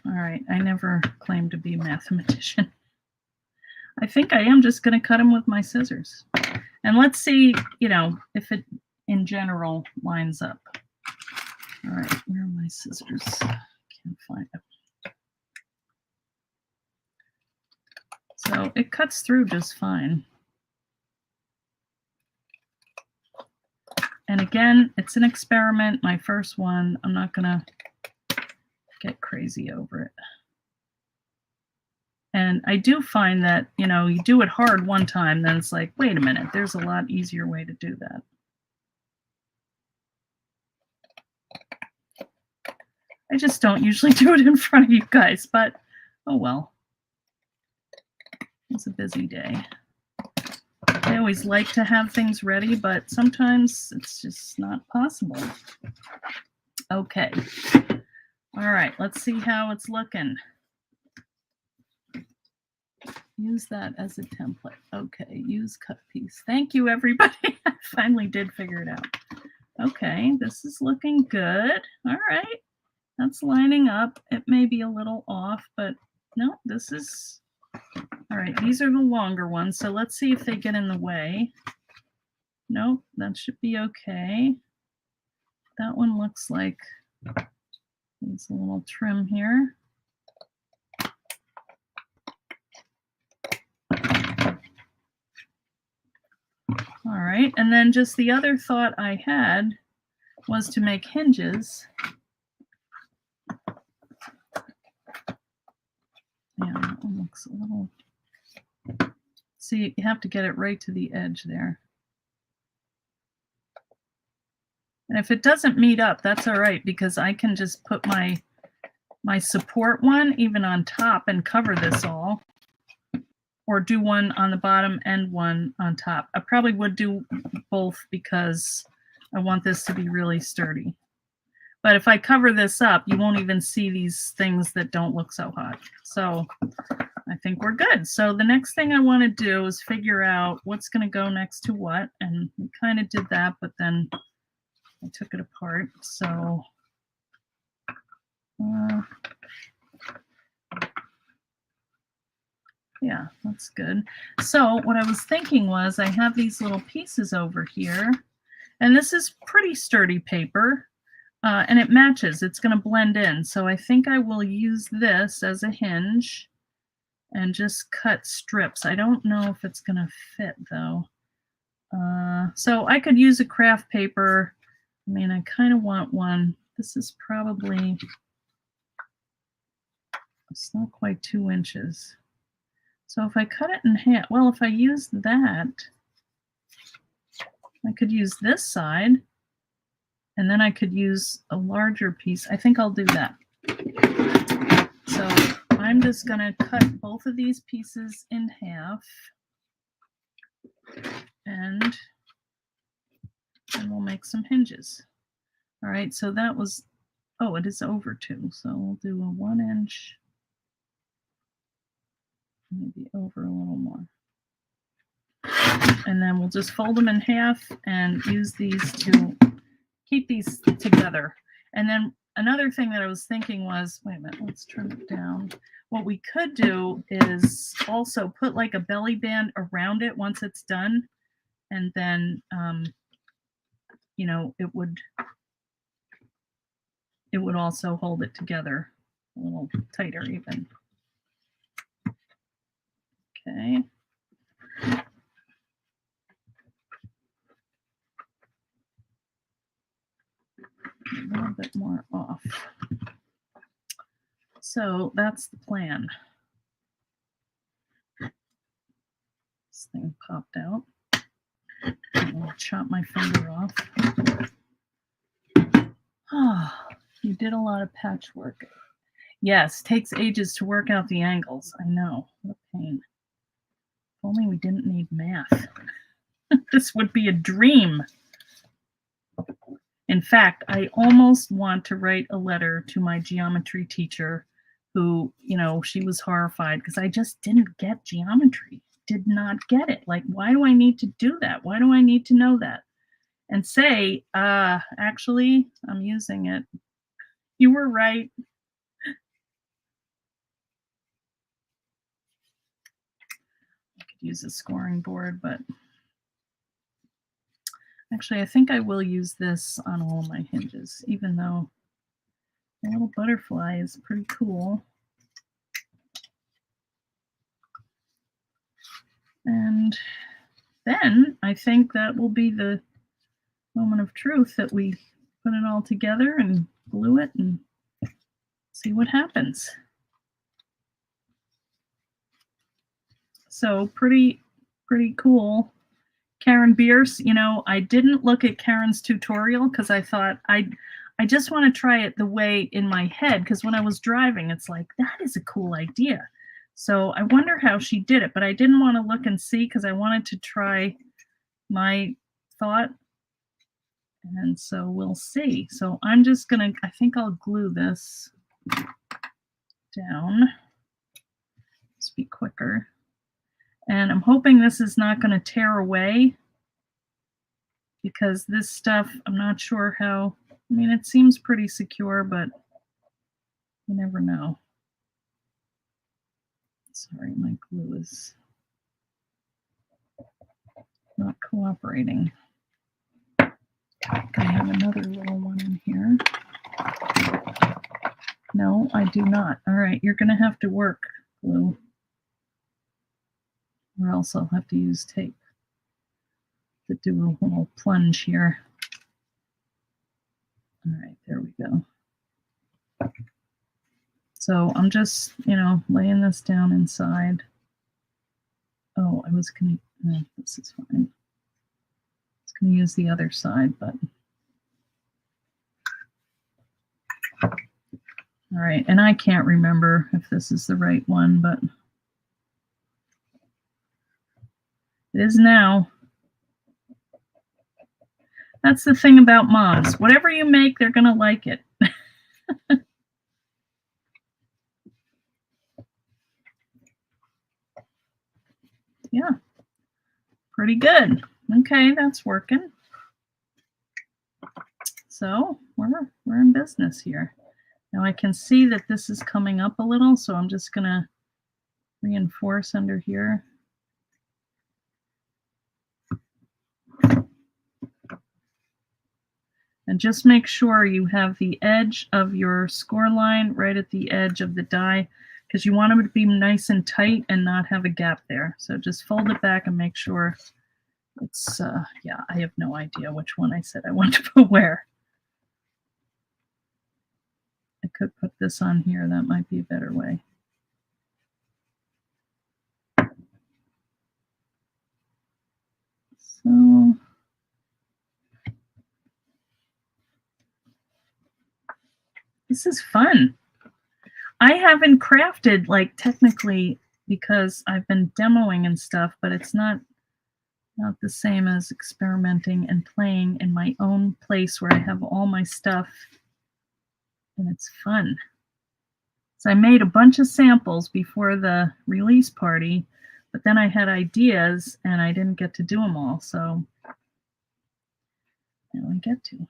All right, I never claimed to be a mathematician. I think I am just going to cut them with my scissors. And let's see, you know, if it in general lines up. All right, where are my scissors? Can't find them. So it cuts through just fine. And again, it's an experiment, my first one. I'm not going to get crazy over it. And I do find that, you know, you do it hard one time, then it's like, wait a minute, there's a lot easier way to do that. I just don't usually do it in front of you guys, but oh well. It's a busy day. I always like to have things ready, but sometimes it's just not possible. Okay. All right, let's see how it's looking. Use that as a template. Okay, use cut piece. Thank you, everybody. I finally did figure it out. Okay, this is looking good. All right, that's lining up. It may be a little off, but no, this is... All right, these are the longer ones, so let's see if they get in the way. Nope, that should be okay. That one looks like there's a little trim here. All right, and then just the other thought I had was to make hinges. Yeah, that one looks a little... See, you have to get it right to the edge there. And if it doesn't meet up, that's all right, because I can just put my support one even on top and cover this all, or do one on the bottom and one on top. I probably would do both because I want this to be really sturdy. But if I cover this up, you won't even see these things that don't look so hot. So I think we're good. So the next thing I want to do is figure out what's going to go next to what. And we kind of did that, but then I took it apart. So yeah, that's good. So what I was thinking was I have these little pieces over here, and this is pretty sturdy paper, and it matches. It's going to blend in. So I think I will use this as a hinge and just cut strips. I don't know if it's going to fit though. So I could use a craft paper. I mean, I kind of want one. This is probably, it's not quite 2 inches. So if I cut it in half, well, if I use that, I could use this side, and then I could use a larger piece. I think I'll do that. So I'm just going to cut both of these pieces in half, and we'll make some hinges. All right, so that was, oh, it is over 2, so we'll do a 1 inch, maybe over a little more. And then we'll just fold them in half and use these to keep these together. And then another thing that I was thinking was, wait a minute, let's turn it down. What we could do is also put like a belly band around it once it's done. And then, you know, it would also hold it together a little tighter even. Okay. A little bit more off. So that's the plan. This thing popped out. I'll chop my finger off. Oh, you did a lot of patchwork. Yes, takes ages to work out the angles. I know. What a pain. If only we didn't need math. This would be a dream. In fact, I almost want to write a letter to my geometry teacher who, you know, she was horrified because I just didn't get geometry. Did not get it. Like, why do I need to do that? Why do I need to know that? And say, actually, I'm using it. You were right. I could use a scoring board, but actually, I think I will use this on all my hinges, even though the little butterfly is pretty cool. And then I think that will be the moment of truth that we put it all together and glue it and see what happens. So pretty cool. Karen Bearse, you know, I didn't look at Karen's tutorial because I thought I just want to try it the way in my head, because when I was driving, it's like, that is a cool idea. So I wonder how she did it, but I didn't want to look and see because I wanted to try my thought. And so we'll see. So I'm just going to, I think I'll glue this down. Let's be quicker. And I'm hoping this is not going to tear away, because this stuff, I'm not sure how, I mean, it seems pretty secure, but you never know. Sorry, my glue is not cooperating. I have another little one in here. No, I do not. All right, you're going to have to work glue, or else I'll have to use tape to do a little plunge here. All right, there we go. So I'm just, you know, laying this down inside. Oh, I was going to, no, this is fine. I was going to use the other side, but All right, and I can't remember if this is the right one, but it is now. That's the thing about moms. Whatever you make, they're going to like it. Yeah, pretty good. Okay, that's working. So we're in business here. Now I can see that this is coming up a little, so I'm just going to reinforce under here. And just make sure you have the edge of your score line right at the edge of the die, because you want them to be nice and tight and not have a gap there. So just fold it back and make sure it's, yeah, I have no idea which one I said I want to put where. I could put this on here. That might be a better way. So this is fun. I haven't crafted, like, technically, because I've been demoing and stuff, but it's not the same as experimenting and playing in my own place where I have all my stuff, and it's fun. So I made a bunch of samples before the release party, but then I had ideas and I didn't get to do them all, so now I get to.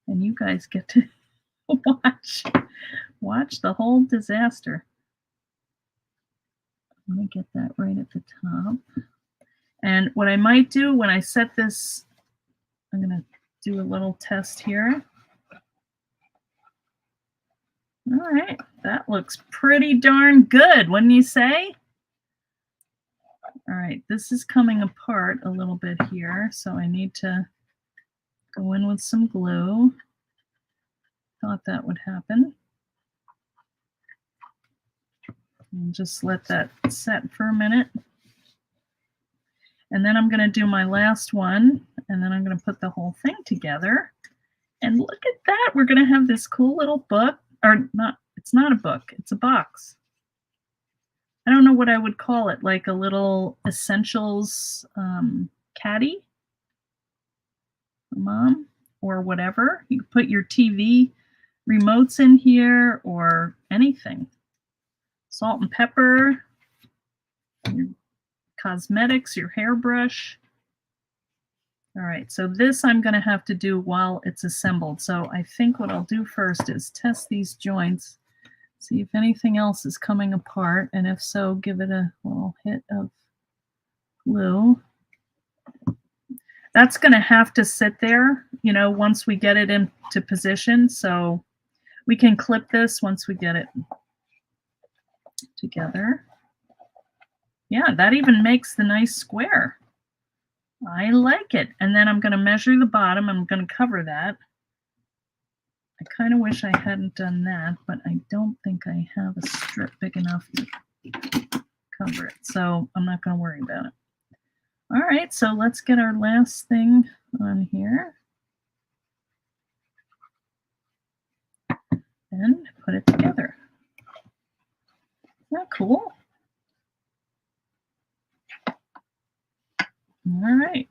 And you guys get to watch the whole disaster. Let me get that right at the top. And what I might do when I set this, I'm going to do a little test here. All right, that looks pretty darn good, wouldn't you say? All right, this is coming apart a little bit here, so I need to go in with some glue. Thought that would happen. And just let that set for a minute. And then I'm going to do my last one, and then I'm going to put the whole thing together. And look at that, we're going to have this cool little book, or not, it's not a book, it's a box. I don't know what I would call it, like a little essentials caddy for mom or whatever. You can put your TV remotes in here or anything. Salt and pepper, your cosmetics, your hairbrush. All right, so this I'm going to have to do while it's assembled. So I think what I'll do first is test these joints, see if anything else is coming apart, and if so, give it a little hit of glue. That's going to have to sit there, you know, once we get it into position. So we can clip this once we get it together. Yeah, that even makes the nice square. I like it. And then I'm going to measure the bottom. I'm going to cover that. I kind of wish I hadn't done that, but I don't think I have a strip big enough to cover it. So I'm not going to worry about it. All right, so let's get our last thing on here and put it together. Isn't that cool? All right.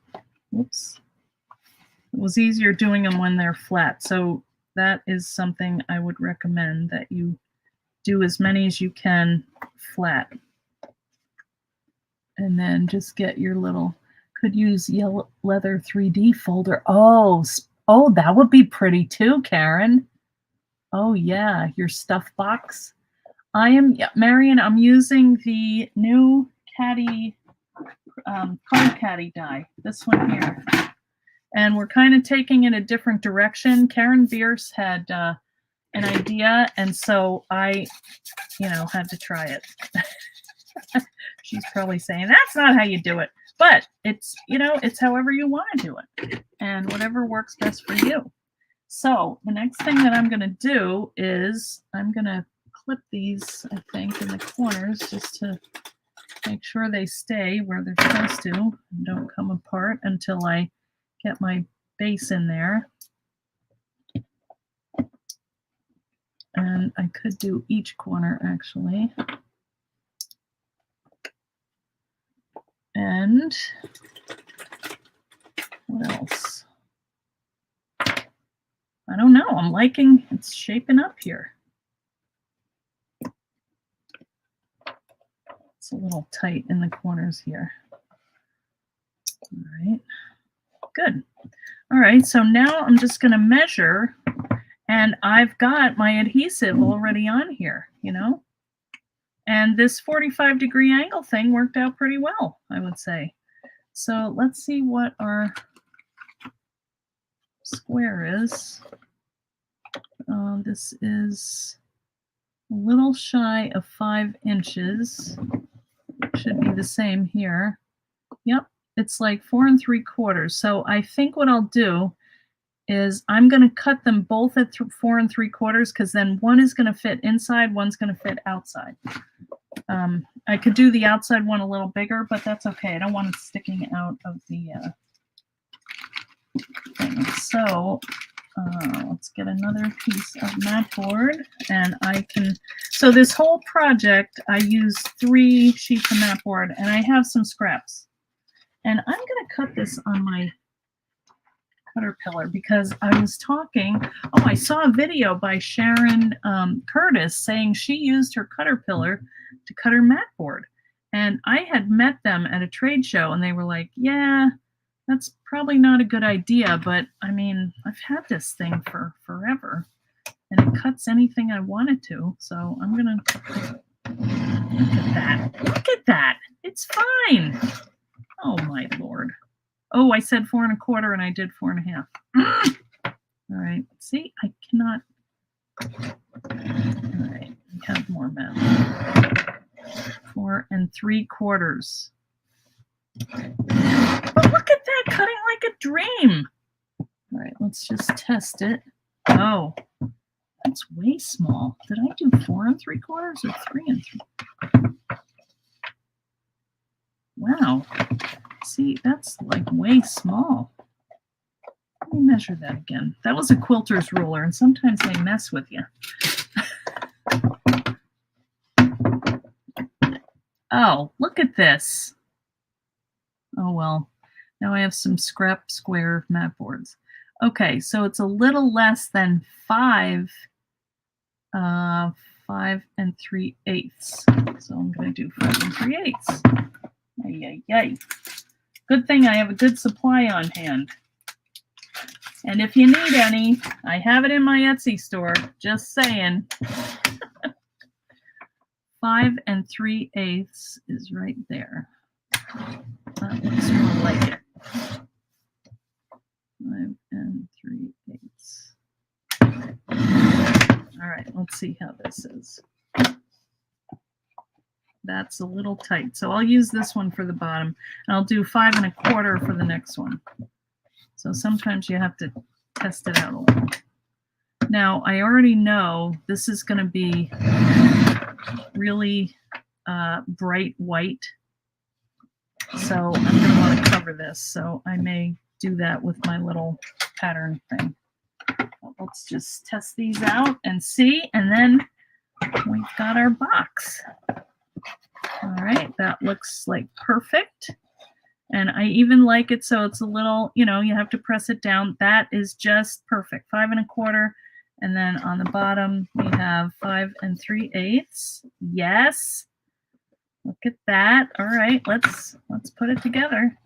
Whoops. It was easier doing them when they're flat. So that is something I would recommend, that you do as many as you can flat. And then just get your little, could use yellow leather 3D folder. Oh, that would be pretty too, Karen. Oh yeah, your stuff box. Marion, I'm using the new caddy, card caddy die, this one here. And we're kind of taking it a different direction. Karen Bearse had an idea, and so I, had to try it. She's probably saying, that's not how you do it. But it's, it's however you want to do it and whatever works best for you. So the next thing that I'm going to do is I'm going to clip these, I think, in the corners just to make sure they stay where they're supposed to and don't come apart until I get my base in there. And I could do each corner actually. And what else? I don't know. I'm liking it's shaping up here. It's a little tight in the corners here. All right, good. All right, so now I'm just going to measure, and I've got my adhesive already on here, you know, and this 45-degree angle thing worked out pretty well, I would say. So let's see what our square is. This is a little shy of 5 inches. Should be the same here. Yep, it's like 4 3/4. So I think what I'll do is I'm going to cut them both at 4 3/4 because then one is going to fit inside, one's going to fit outside. I could do the outside one a little bigger, but that's okay. I don't want it sticking out of the thing. So let's get another piece of mat board, and I can. So this whole project, I used 3 sheets of mat board, and I have some scraps. And I'm going to cut this on my Caterpillar because I was talking. Oh, I saw a video by Sharon Curtis saying she used her Caterpillar to cut her mat board, and I had met them at a trade show, and they were like, "Yeah, that's probably not a good idea, but I mean, I've had this thing for forever, and it cuts anything I want it to. So I'm gonna look at that. Look at that. It's fine. Oh my Lord." Oh, I said 4 1/4 and I did 4 1/2. All right. See, I cannot. All right. We have more math. 4 3/4. But look at that, cutting like a dream. All right, let's just test it. Oh, that's way small. Did I do 4 3/4 or 3 3? Wow. See, that's like way small. Let me measure that again. That was a quilter's ruler, and sometimes they mess with you. Oh, look at this. Oh, well, now I have some scrap square mat boards. Okay, so it's a little less than 5 3/8. So I'm going to do 5 3/8. Ay, ay, ay. Good thing I have a good supply on hand. And if you need any, I have it in my Etsy store. Just saying. 5 3/8 is right there. That looks more like it. 5 3/8. All right, let's see how this is. That's a little tight. So I'll use this one for the bottom, and I'll do 5 1/4 for the next one. So sometimes you have to test it out a little. Now, I already know this is going to be really bright white. So I'm going to want to cover this. So I may do that with my little pattern thing. Well, let's just test these out and see. And then we've got our box. All right, that looks like perfect. And I even like it so it's a little, you know, you have to press it down. That is just perfect. 5 1/4. And then on the bottom, we have 5 3/8. Yes. Look at that. All right, let's put it together.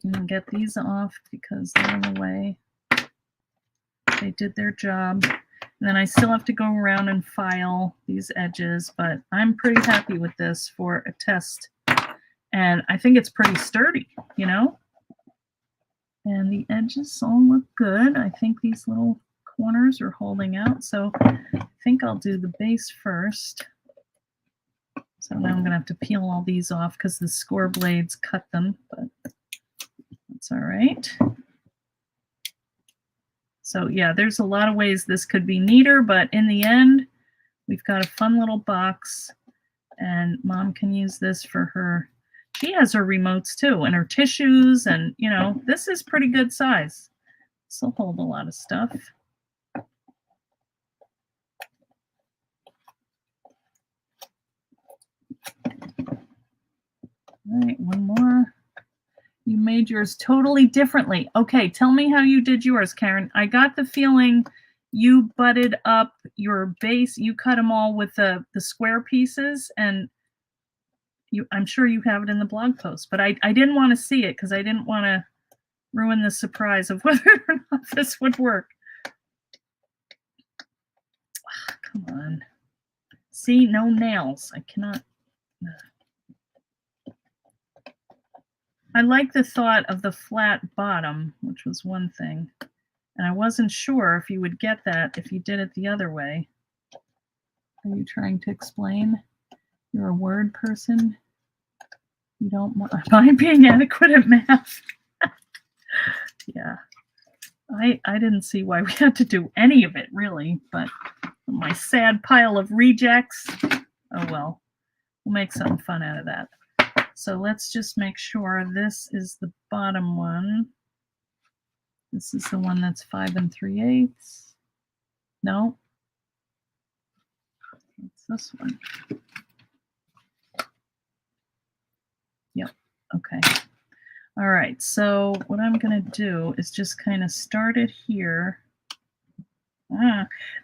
And get these off because they're in the way. They did their job. And then I still have to go around and file these edges, but I'm pretty happy with this for a test. And I think it's pretty sturdy, you know? And the edges all look good. I think these little corners are holding out. So I think I'll do the base first. So now I'm going to have to peel all these off because the score blades cut them, but that's all right. So yeah, there's a lot of ways this could be neater, but in the end, we've got a fun little box, and Mom can use this for her. She has her remotes too, and her tissues, and you know, this is pretty good size. This will hold a lot of stuff. All right, one more. You made yours totally differently. Okay, tell me how you did yours, Karen. I got the feeling you butted up your base. You cut them all with the square pieces, and I'm sure you have it in the blog post, but I didn't want to see it because I didn't want to ruin the surprise of whether or not this would work. Oh, come on. See, no nails. I cannot. I like the thought of the flat bottom, which was one thing. And I wasn't sure if you would get that if you did it the other way. Are you trying to explain? You're a word person? You don't mind being adequate at math? Yeah. I didn't see why we had to do any of it, really, but my sad pile of rejects, oh well, we'll make something fun out of that. So let's just make sure this is the bottom one. This is the one that's 5 3/8. No, it's this one. Yep, okay. All right, so what I'm going to do is just kind of start it here.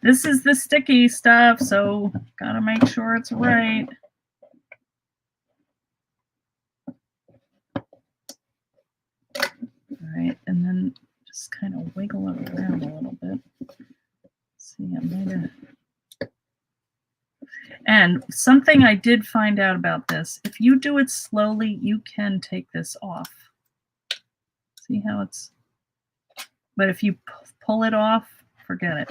This is the sticky stuff, so gotta make sure it's right. All right, and then just kind of wiggle it around a little bit. See, I made it. And something I did find out about this, if you do it slowly, you can take this off. See how it's, but if you pull it off, forget it.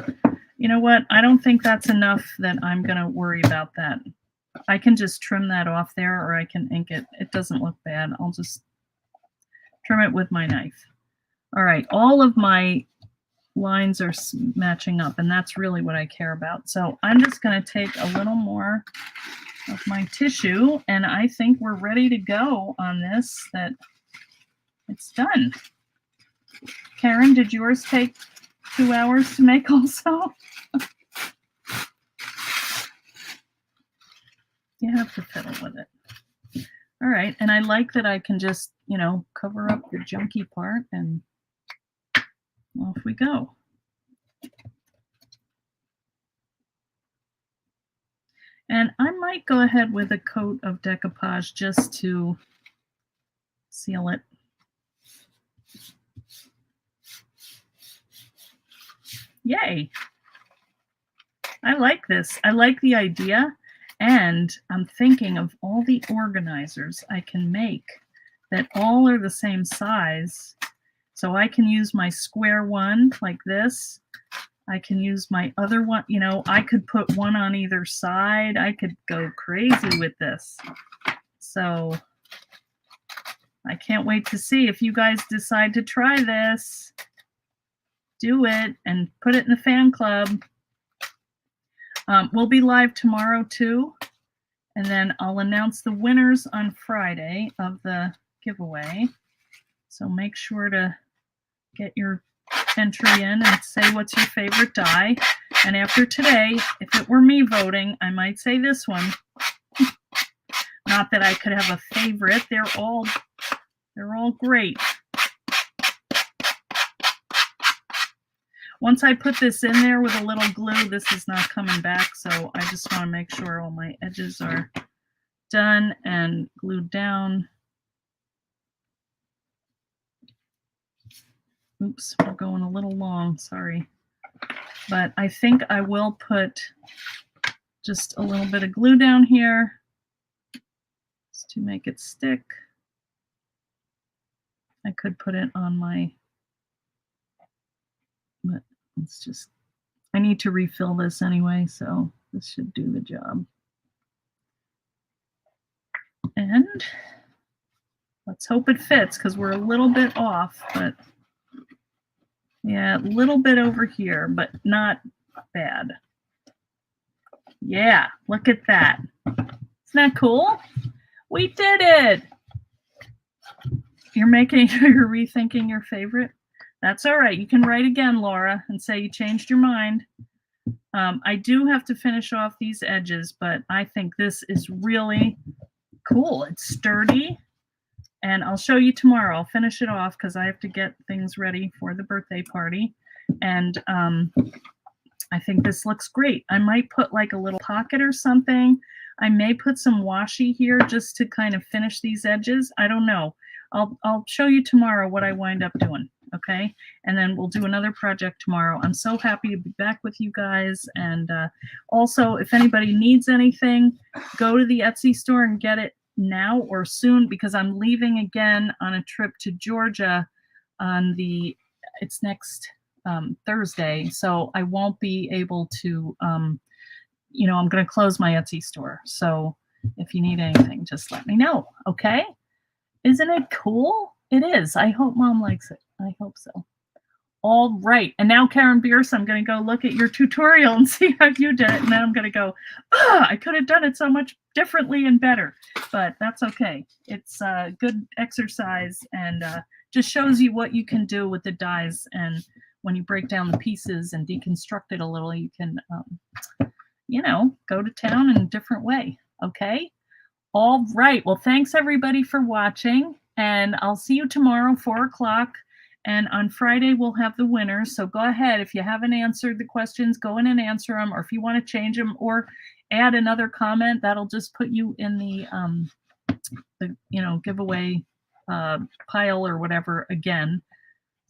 You know what? I don't think that's enough that I'm going to worry about that. I can just trim that off there, or I can ink it. It doesn't look bad. I'll just trim it with my knife. All right, all of my lines are matching up, and that's really what I care about. So I'm just going to take a little more of my tissue, and I think we're ready to go on this, that it's done. Karen, did yours take 2 hours to make also? You have to fiddle with it. All right, and I like that I can just, you know, cover up the junky part, and off we go. And I might go ahead with a coat of decoupage just to seal it. Yay! I like this. I like the idea. And I'm thinking of all the organizers I can make that all are the same size. So I can use my square one like this. I can use my other one. You know, I could put one on either side. I could go crazy with this. So I can't wait to see if you guys decide to try this. Do it and put it in the fan club. We'll be live tomorrow too, and then I'll announce the winners on Friday of the giveaway. So make sure to get your entry in and say what's your favorite die. And after today, if it were me voting, I might say this one. Not that I could have a favorite. They're all great. Once I put this in there with a little glue, this is not coming back, so I just want to make sure all my edges are done and glued down. Oops, we're going a little long, sorry. But I think I will put just a little bit of glue down here just to make it stick. I could put it on my, but it's just, I need to refill this anyway, so this should do the job. And let's hope it fits, because we're a little bit off, but yeah, a little bit over here, but not bad. Yeah, look at that. Isn't that cool? We did it. You're rethinking your favorite? That's all right. You can write again, Laura, and say you changed your mind. I do have to finish off these edges, but I think this is really cool. It's sturdy. And I'll show you tomorrow. I'll finish it off because I have to get things ready for the birthday party. And I think this looks great. I might put like a little pocket or something. I may put some washi here just to kind of finish these edges. I don't know. I'll show you tomorrow what I wind up doing. Okay. And then we'll do another project tomorrow. I'm so happy to be back with you guys. And also, if anybody needs anything, go to the Etsy store and get it now or soon, because I'm leaving again on a trip to Georgia on it's next Thursday. So I won't be able to, I'm going to close my Etsy store. So if you need anything, just let me know. Okay. Isn't it cool? It is. I hope Mom likes it. I hope so. All right. And now, Karen Bearse, I'm going to go look at your tutorial and see how you did it. And then I'm going to go, I could have done it so much differently and better. But that's okay. It's a good exercise and just shows you what you can do with the dies. And when you break down the pieces and deconstruct it a little, you can, go to town in a different way. Okay. All right. Well, thanks everybody for watching, and I'll see you tomorrow, 4 o'clock. And on Friday, we'll have the winners. So go ahead. If you haven't answered the questions, go in and answer them. Or if you want to change them or add another comment, that'll just put you in the giveaway pile or whatever again.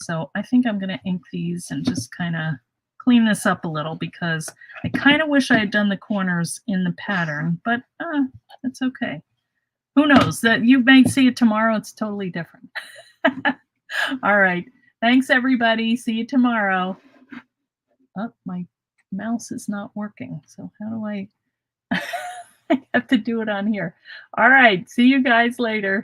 So I think I'm going to ink these and just kind of clean this up a little, because I kind of wish I had done the corners in the pattern, but it's okay. Who knows? That you may see it tomorrow. It's totally different. All right. Thanks, everybody. See you tomorrow. Oh, my mouse is not working. So how do I have to do it on here? All right. See you guys later.